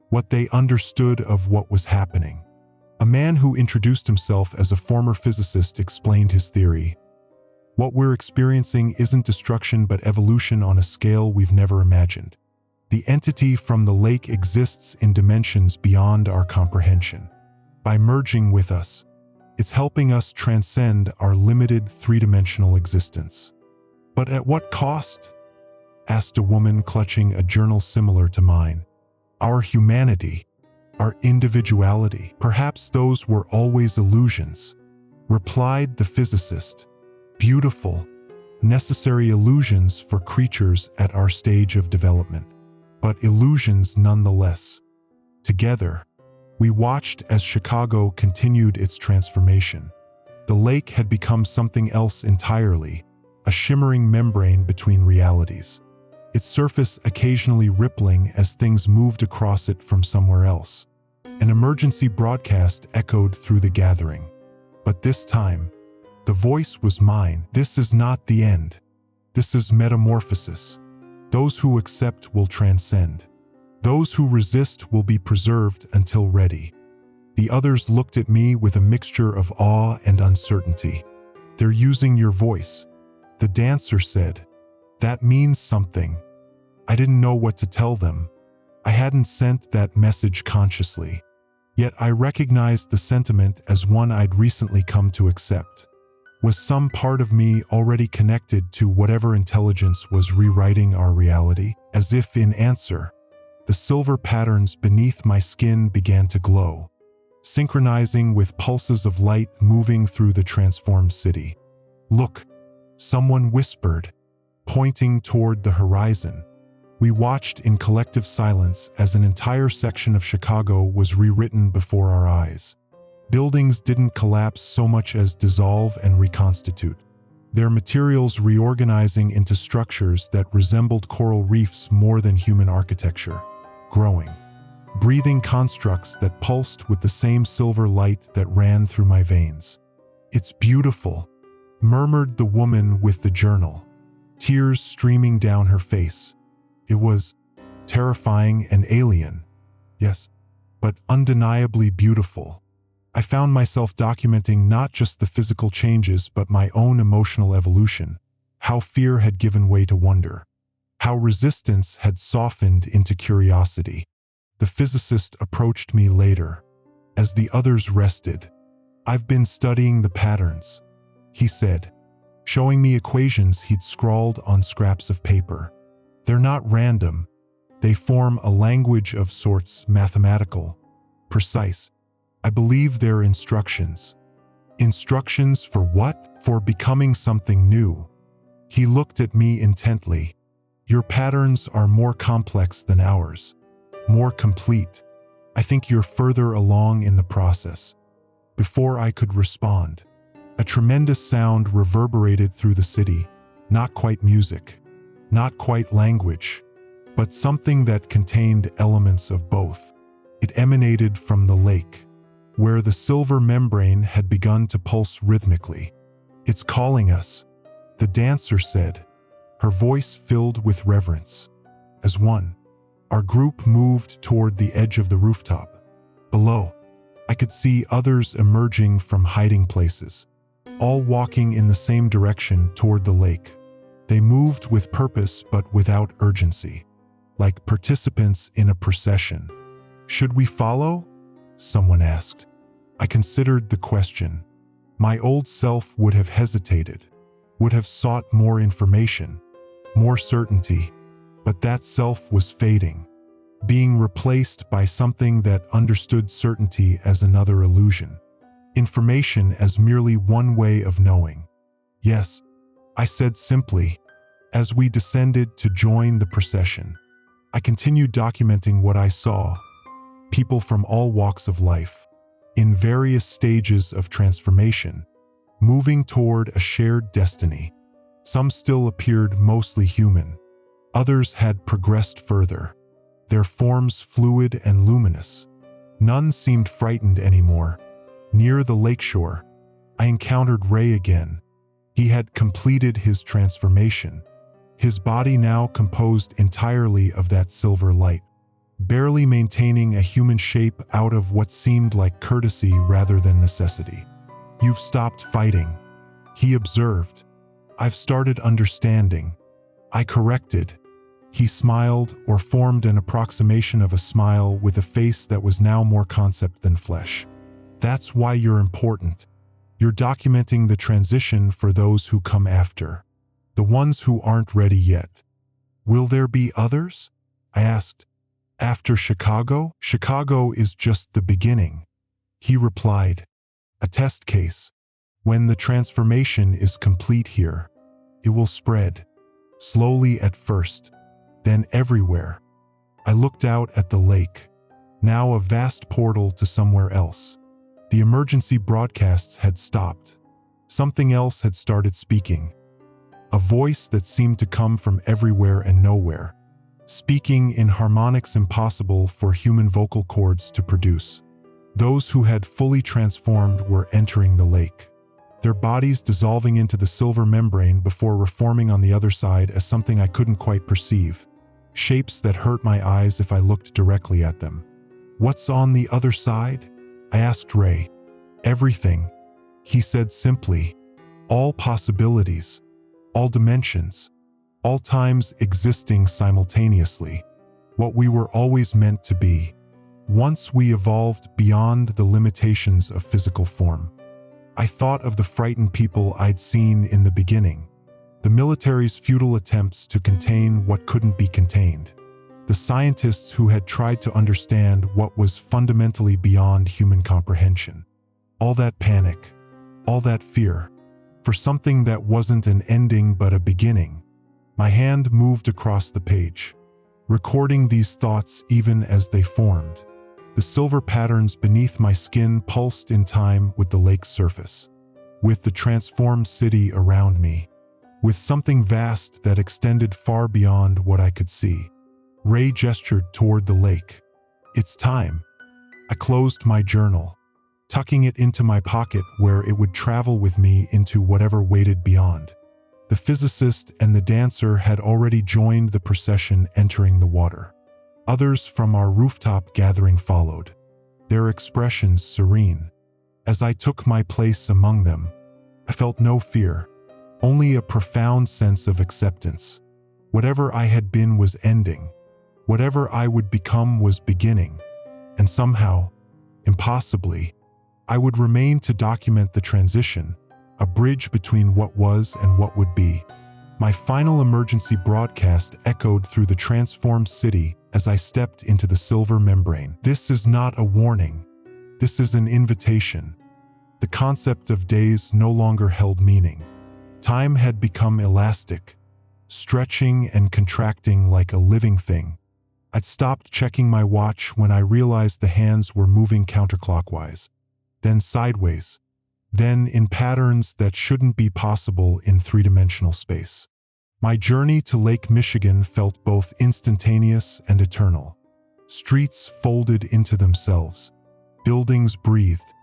what they understood of what was happening. A man who introduced himself as a former physicist explained his theory. "What we're experiencing isn't destruction but evolution on a scale we've never imagined. The entity from the lake exists in dimensions beyond our comprehension. By merging with us, it's helping us transcend our limited three-dimensional existence." "But at what cost?" asked a woman clutching a journal similar to mine. "Our humanity. Our individuality. Perhaps those were always illusions," replied the physicist. "Beautiful, necessary illusions for creatures at our stage of development, but illusions nonetheless." Together, we watched as Chicago continued its transformation. The lake had become something else entirely, a shimmering membrane between realities, its surface occasionally rippling as things moved across it from somewhere else. An emergency broadcast echoed through the gathering. But this time, the voice was mine. "This is not the end. This is metamorphosis. Those who accept will transcend." Those who resist will be preserved until ready. The others looked at me with a mixture of awe and uncertainty. They're using your voice, the dancer said. That means something. I didn't know what to tell them. I hadn't sent that message consciously. Yet I recognized the sentiment as one I'd recently come to accept. Was some part of me already connected to whatever intelligence was rewriting our reality? As if in answer, the silver patterns beneath my skin began to glow, synchronizing with pulses of light moving through the transformed city. Look, someone whispered, pointing toward the horizon. We watched in collective silence as an entire section of Chicago was rewritten before our eyes. Buildings didn't collapse so much as dissolve and reconstitute, their materials reorganizing into structures that resembled coral reefs more than human architecture, growing, breathing constructs that pulsed with the same silver light that ran through my veins. It's beautiful, murmured the woman with the journal, tears streaming down her face. It was terrifying and alien, yes, but undeniably beautiful. I found myself documenting not just the physical changes but my own emotional evolution, how fear had given way to wonder, how resistance had softened into curiosity. The physicist approached me later, as the others rested. I've been studying the patterns, he said, showing me equations he'd scrawled on scraps of paper. They're not random. They form a language of sorts, mathematical, precise. I believe they're instructions. Instructions for what? For becoming something new. He looked at me intently. Your patterns are more complex than ours, more complete. I think you're further along in the process. Before I could respond, a tremendous sound reverberated through the city, not quite music, not quite language, but something that contained elements of both. It emanated from the lake, where the silver membrane had begun to pulse rhythmically. It's calling us, the dancer said, her voice filled with reverence. As one, our group moved toward the edge of the rooftop. Below, I could see others emerging from hiding places, all walking in the same direction toward the lake. They moved with purpose but without urgency, like participants in a procession. Should we follow? Someone asked. I considered the question. My old self would have hesitated, would have sought more information, more certainty, but that self was fading, being replaced by something that understood certainty as another illusion, information as merely one way of knowing. Yes, I said simply. As we descended to join the procession, I continued documenting what I saw. People from all walks of life, in various stages of transformation, moving toward a shared destiny. Some still appeared mostly human. Others had progressed further, their forms fluid and luminous. None seemed frightened anymore. Near the lakeshore, I encountered Ray again. He had completed his transformation, his body now composed entirely of that silver light, barely maintaining a human shape out of what seemed like courtesy rather than necessity. You've stopped fighting, he observed. I've started understanding. I corrected. He smiled or formed an approximation of a smile with a face that was now more concept than flesh. That's why you're important. You're documenting the transition for those who come after, the ones who aren't ready yet. Will there be others? I asked. After Chicago? Chicago is just the beginning, he replied. A test case. When the transformation is complete here, it will spread, slowly at first, then everywhere. I looked out at the lake, now a vast portal to somewhere else. The emergency broadcasts had stopped. Something else had started speaking. A voice that seemed to come from everywhere and nowhere, speaking in harmonics impossible for human vocal cords to produce. Those who had fully transformed were entering the lake, their bodies dissolving into the silver membrane before reforming on the other side as something I couldn't quite perceive. shapes that hurt my eyes if I looked directly at them. "What's on the other side?" I asked Ray. "Everything," he said simply. "All possibilities, all dimensions, all times existing simultaneously. What we were always meant to be, once we evolved beyond the limitations of physical form." I thought of the frightened people I'd seen in the beginning, the military's futile attempts to contain what couldn't be contained, the scientists who had tried to understand what was fundamentally beyond human comprehension. All that panic, all that fear, for something that wasn't an ending but a beginning. My hand moved across the page, recording these thoughts even as they formed. The silver patterns beneath my skin pulsed in time with the lake's surface, with the transformed city around me, with something vast that extended far beyond what I could see. Ray gestured toward the lake. "It's time." I closed my journal, tucking it into my pocket where it would travel with me into whatever waited beyond. The physicist and the dancer had already joined the procession entering the water. Others from our rooftop gathering followed, their expressions serene. As I took my place among them, I felt no fear, only a profound sense of acceptance. Whatever I had been was ending. Whatever I would become was beginning. And somehow, impossibly, I would remain to document the transition, a bridge between what was and what would be. My final emergency broadcast echoed through the transformed city as I stepped into the silver membrane. This is not a warning. This is an invitation. The concept of days no longer held meaning. Time had become elastic, stretching and contracting like a living thing. I'd stopped checking my watch when I realized the hands were moving counterclockwise, then sideways, then in patterns that shouldn't be possible in three-dimensional space. My journey to Lake Michigan felt both instantaneous and eternal. Streets folded into themselves, buildings breathed,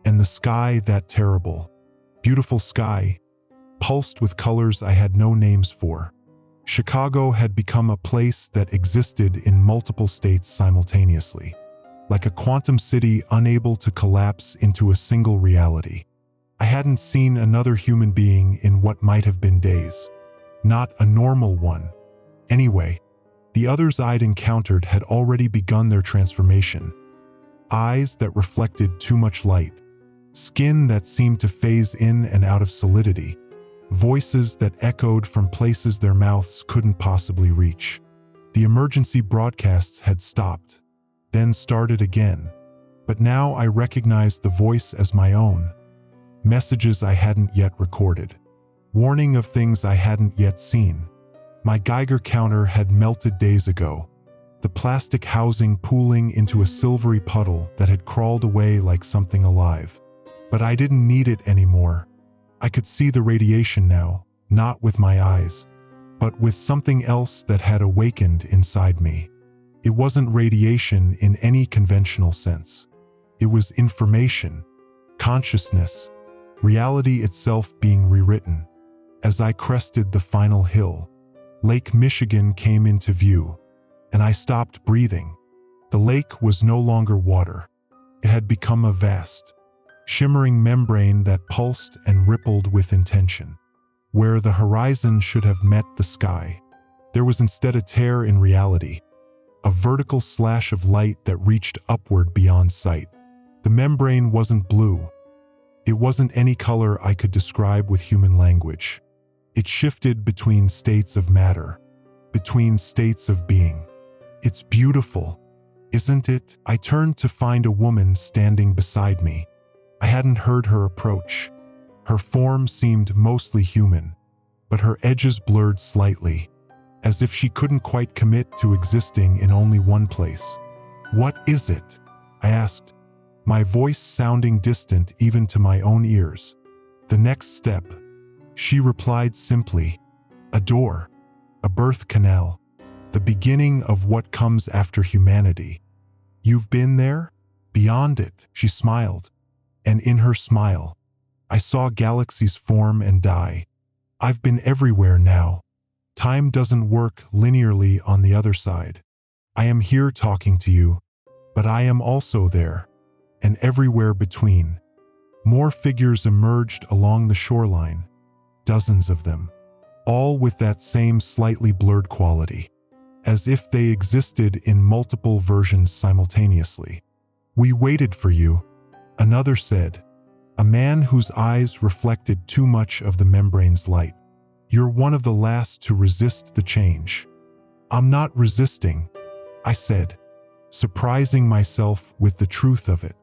and the sky, that terrible, beautiful sky, pulsed with colors I had no names for. Chicago had become a place that existed in multiple states simultaneously, like a quantum city unable to collapse into a single reality. I hadn't seen another human being in what might have been days. Not a normal one. Anyway, the others I'd encountered had already begun their transformation. Eyes that reflected too much light, skin that seemed to phase in and out of solidity, voices that echoed from places their mouths couldn't possibly reach. The emergency broadcasts had stopped, then started again, but now I recognized the voice as my own. Messages I hadn't yet recorded. Warning of things I hadn't yet seen. My Geiger counter had melted days ago, the plastic housing pooling into a silvery puddle that had crawled away like something alive. But I didn't need it anymore. I could see the radiation now, not with my eyes, but with something else that had awakened inside me. It wasn't radiation in any conventional sense. It was information, consciousness, reality itself being rewritten. As I crested the final hill, Lake Michigan came into view, and I stopped breathing. The lake was no longer water. It had become a vast, shimmering membrane that pulsed and rippled with intention. Where the horizon should have met the sky, there was instead a tear in reality, a vertical slash of light that reached upward beyond sight. The membrane wasn't blue. It wasn't any color I could describe with human language. It shifted between states of matter, between states of being. "It's beautiful, isn't it?" I turned to find a woman standing beside me. I hadn't heard her approach. Her form seemed mostly human, but her edges blurred slightly, as if she couldn't quite commit to existing in only one place. "What is it?" I asked, my voice sounding distant even to my own ears. "The next step," she replied simply. "A door, a birth canal, the beginning of what comes after humanity. You've been there? Beyond it," she smiled, and in her smile, I saw galaxies form and die. "I've been everywhere now, Time doesn't work linearly on the other side. I am here talking to you, but I am also there, and everywhere between. More figures emerged along the shoreline, dozens of them, all with that same slightly blurred quality, as if they existed in multiple versions simultaneously. "We waited for you," another said, a man whose eyes reflected too much of the membrane's light. "You're one of the last to resist the change." "I'm not resisting," I said, surprising myself with the truth of it.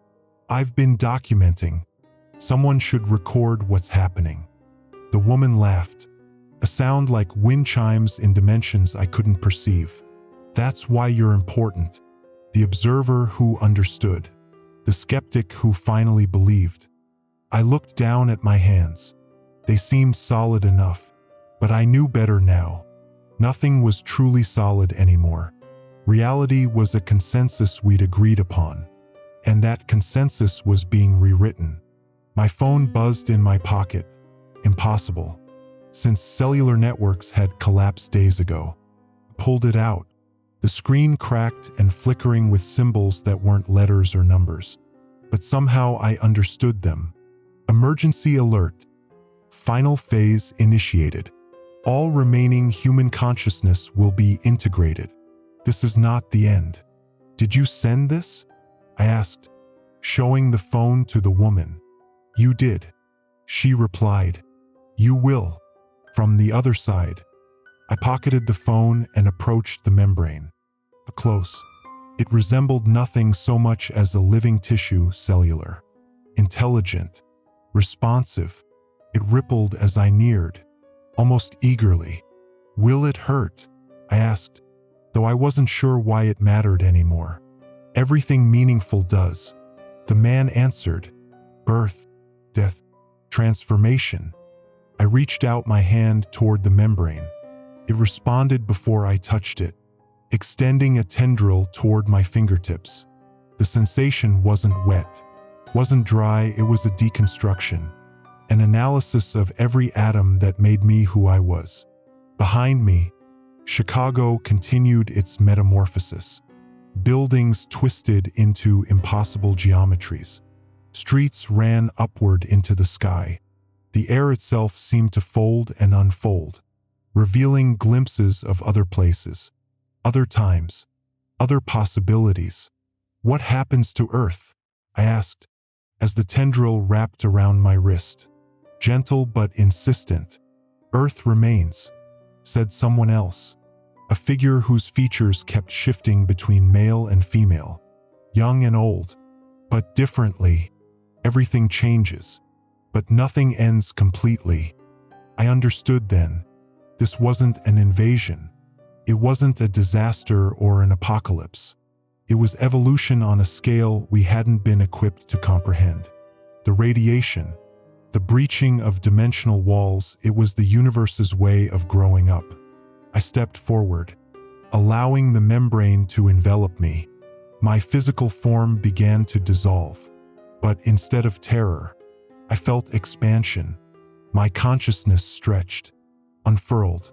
"I've been documenting. Someone should record what's happening." The woman laughed, a sound like wind chimes in dimensions I couldn't perceive. "That's why you're important. The observer who understood. The skeptic who finally believed." I looked down at my hands. They seemed solid enough, but I knew better now. Nothing was truly solid anymore. Reality was a consensus we'd agreed upon, and that consensus was being rewritten. My phone buzzed in my pocket. Impossible, since cellular networks had collapsed days ago. Pulled it out. The screen cracked and flickering with symbols that weren't letters or numbers. But somehow I understood them. Emergency alert. Final phase initiated. All remaining human consciousness will be integrated. This is not the end. "Did you send this?" I asked, showing the phone to the woman. "You did," she replied. "You will." From the other side, I pocketed the phone and approached the membrane. Close. It resembled nothing so much as a living tissue, cellular. Intelligent. Responsive. It rippled as I neared, almost eagerly. "Will it hurt?" I asked, though I wasn't sure why it mattered anymore. "Everything meaningful does," the man answered. "Birth, death, transformation." I reached out my hand toward the membrane. It responded before I touched it, extending a tendril toward my fingertips. The sensation wasn't wet, wasn't dry, it was a deconstruction, an analysis of every atom that made me who I was. Behind me, Chicago continued its metamorphosis. Buildings twisted into impossible geometries. Streets ran upward into the sky. The air itself seemed to fold and unfold, revealing glimpses of other places, other times, other possibilities. "What happens to Earth?" I asked, as the tendril wrapped around my wrist. Gentle but insistent. "Earth remains," said someone else, a figure whose features kept shifting between male and female, young and old, but differently. "Everything changes, but nothing ends completely." I understood then. This wasn't an invasion. It wasn't a disaster or an apocalypse. It was evolution on a scale we hadn't been equipped to comprehend. The radiation, the breaching of dimensional walls, it was the universe's way of growing up. I stepped forward, allowing the membrane to envelop me. My physical form began to dissolve, but instead of terror, I felt expansion. My consciousness stretched, unfurled,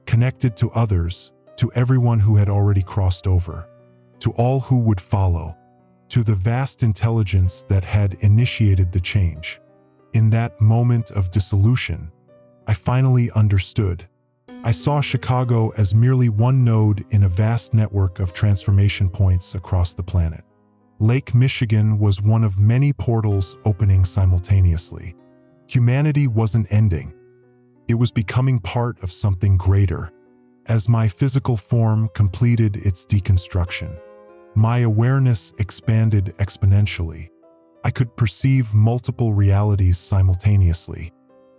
connected to others, to everyone who had already crossed over, to all who would follow, to the vast intelligence that had initiated the change. In that moment of dissolution, I finally understood. I saw Chicago as merely one node in a vast network of transformation points across the planet. Lake Michigan was one of many portals opening simultaneously. Humanity wasn't ending. It was becoming part of something greater. As my physical form completed its deconstruction, my awareness expanded exponentially. I could perceive multiple realities simultaneously,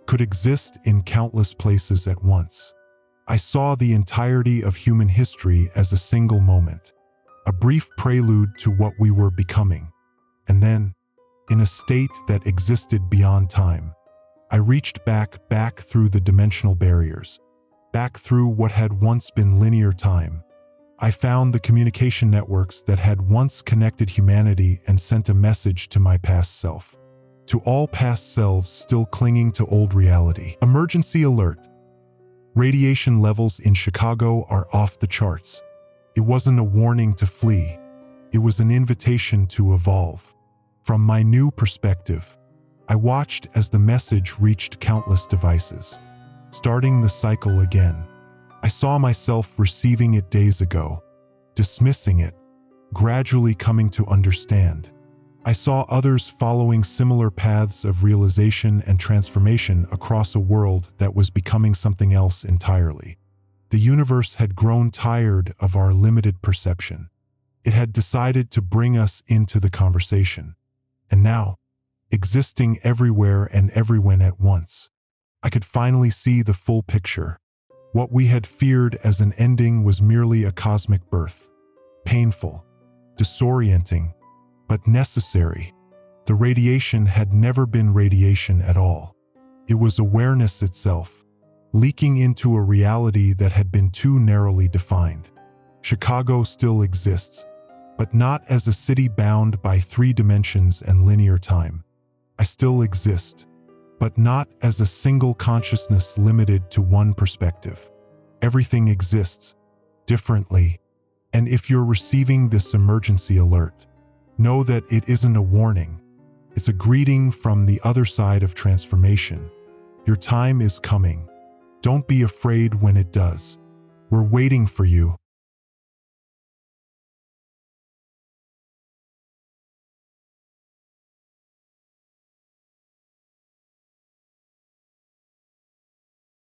could exist in countless places at once. I saw the entirety of human history as a single moment, a brief prelude to what we were becoming. And then, in a state that existed beyond time, I reached back through the dimensional barriers, back through what had once been linear time. I found the communication networks that had once connected humanity and sent a message to my past self. To all past selves still clinging to old reality. Emergency alert. Radiation levels in Chicago are off the charts. It wasn't a warning to flee. It was an invitation to evolve. From my new perspective, I watched as the message reached countless devices. Starting the cycle again. I saw myself receiving it days ago, dismissing it, gradually coming to understand. I saw others following similar paths of realization and transformation across a world that was becoming something else entirely. The universe had grown tired of our limited perception. It had decided to bring us into the conversation. And now, existing everywhere and everyone at once, I could finally see the full picture. What we had feared as an ending was merely a cosmic birth. Painful, disorienting, but necessary. The radiation had never been radiation at all. It was awareness itself, leaking into a reality that had been too narrowly defined. Chicago still exists, but not as a city bound by 3 dimensions and linear time. I still exist, but not as a single consciousness limited to one perspective. Everything exists, differently, and if you're receiving this emergency alert, know that it isn't a warning. It's a greeting from the other side of transformation. Your time is coming. Don't be afraid when it does. We're waiting for you.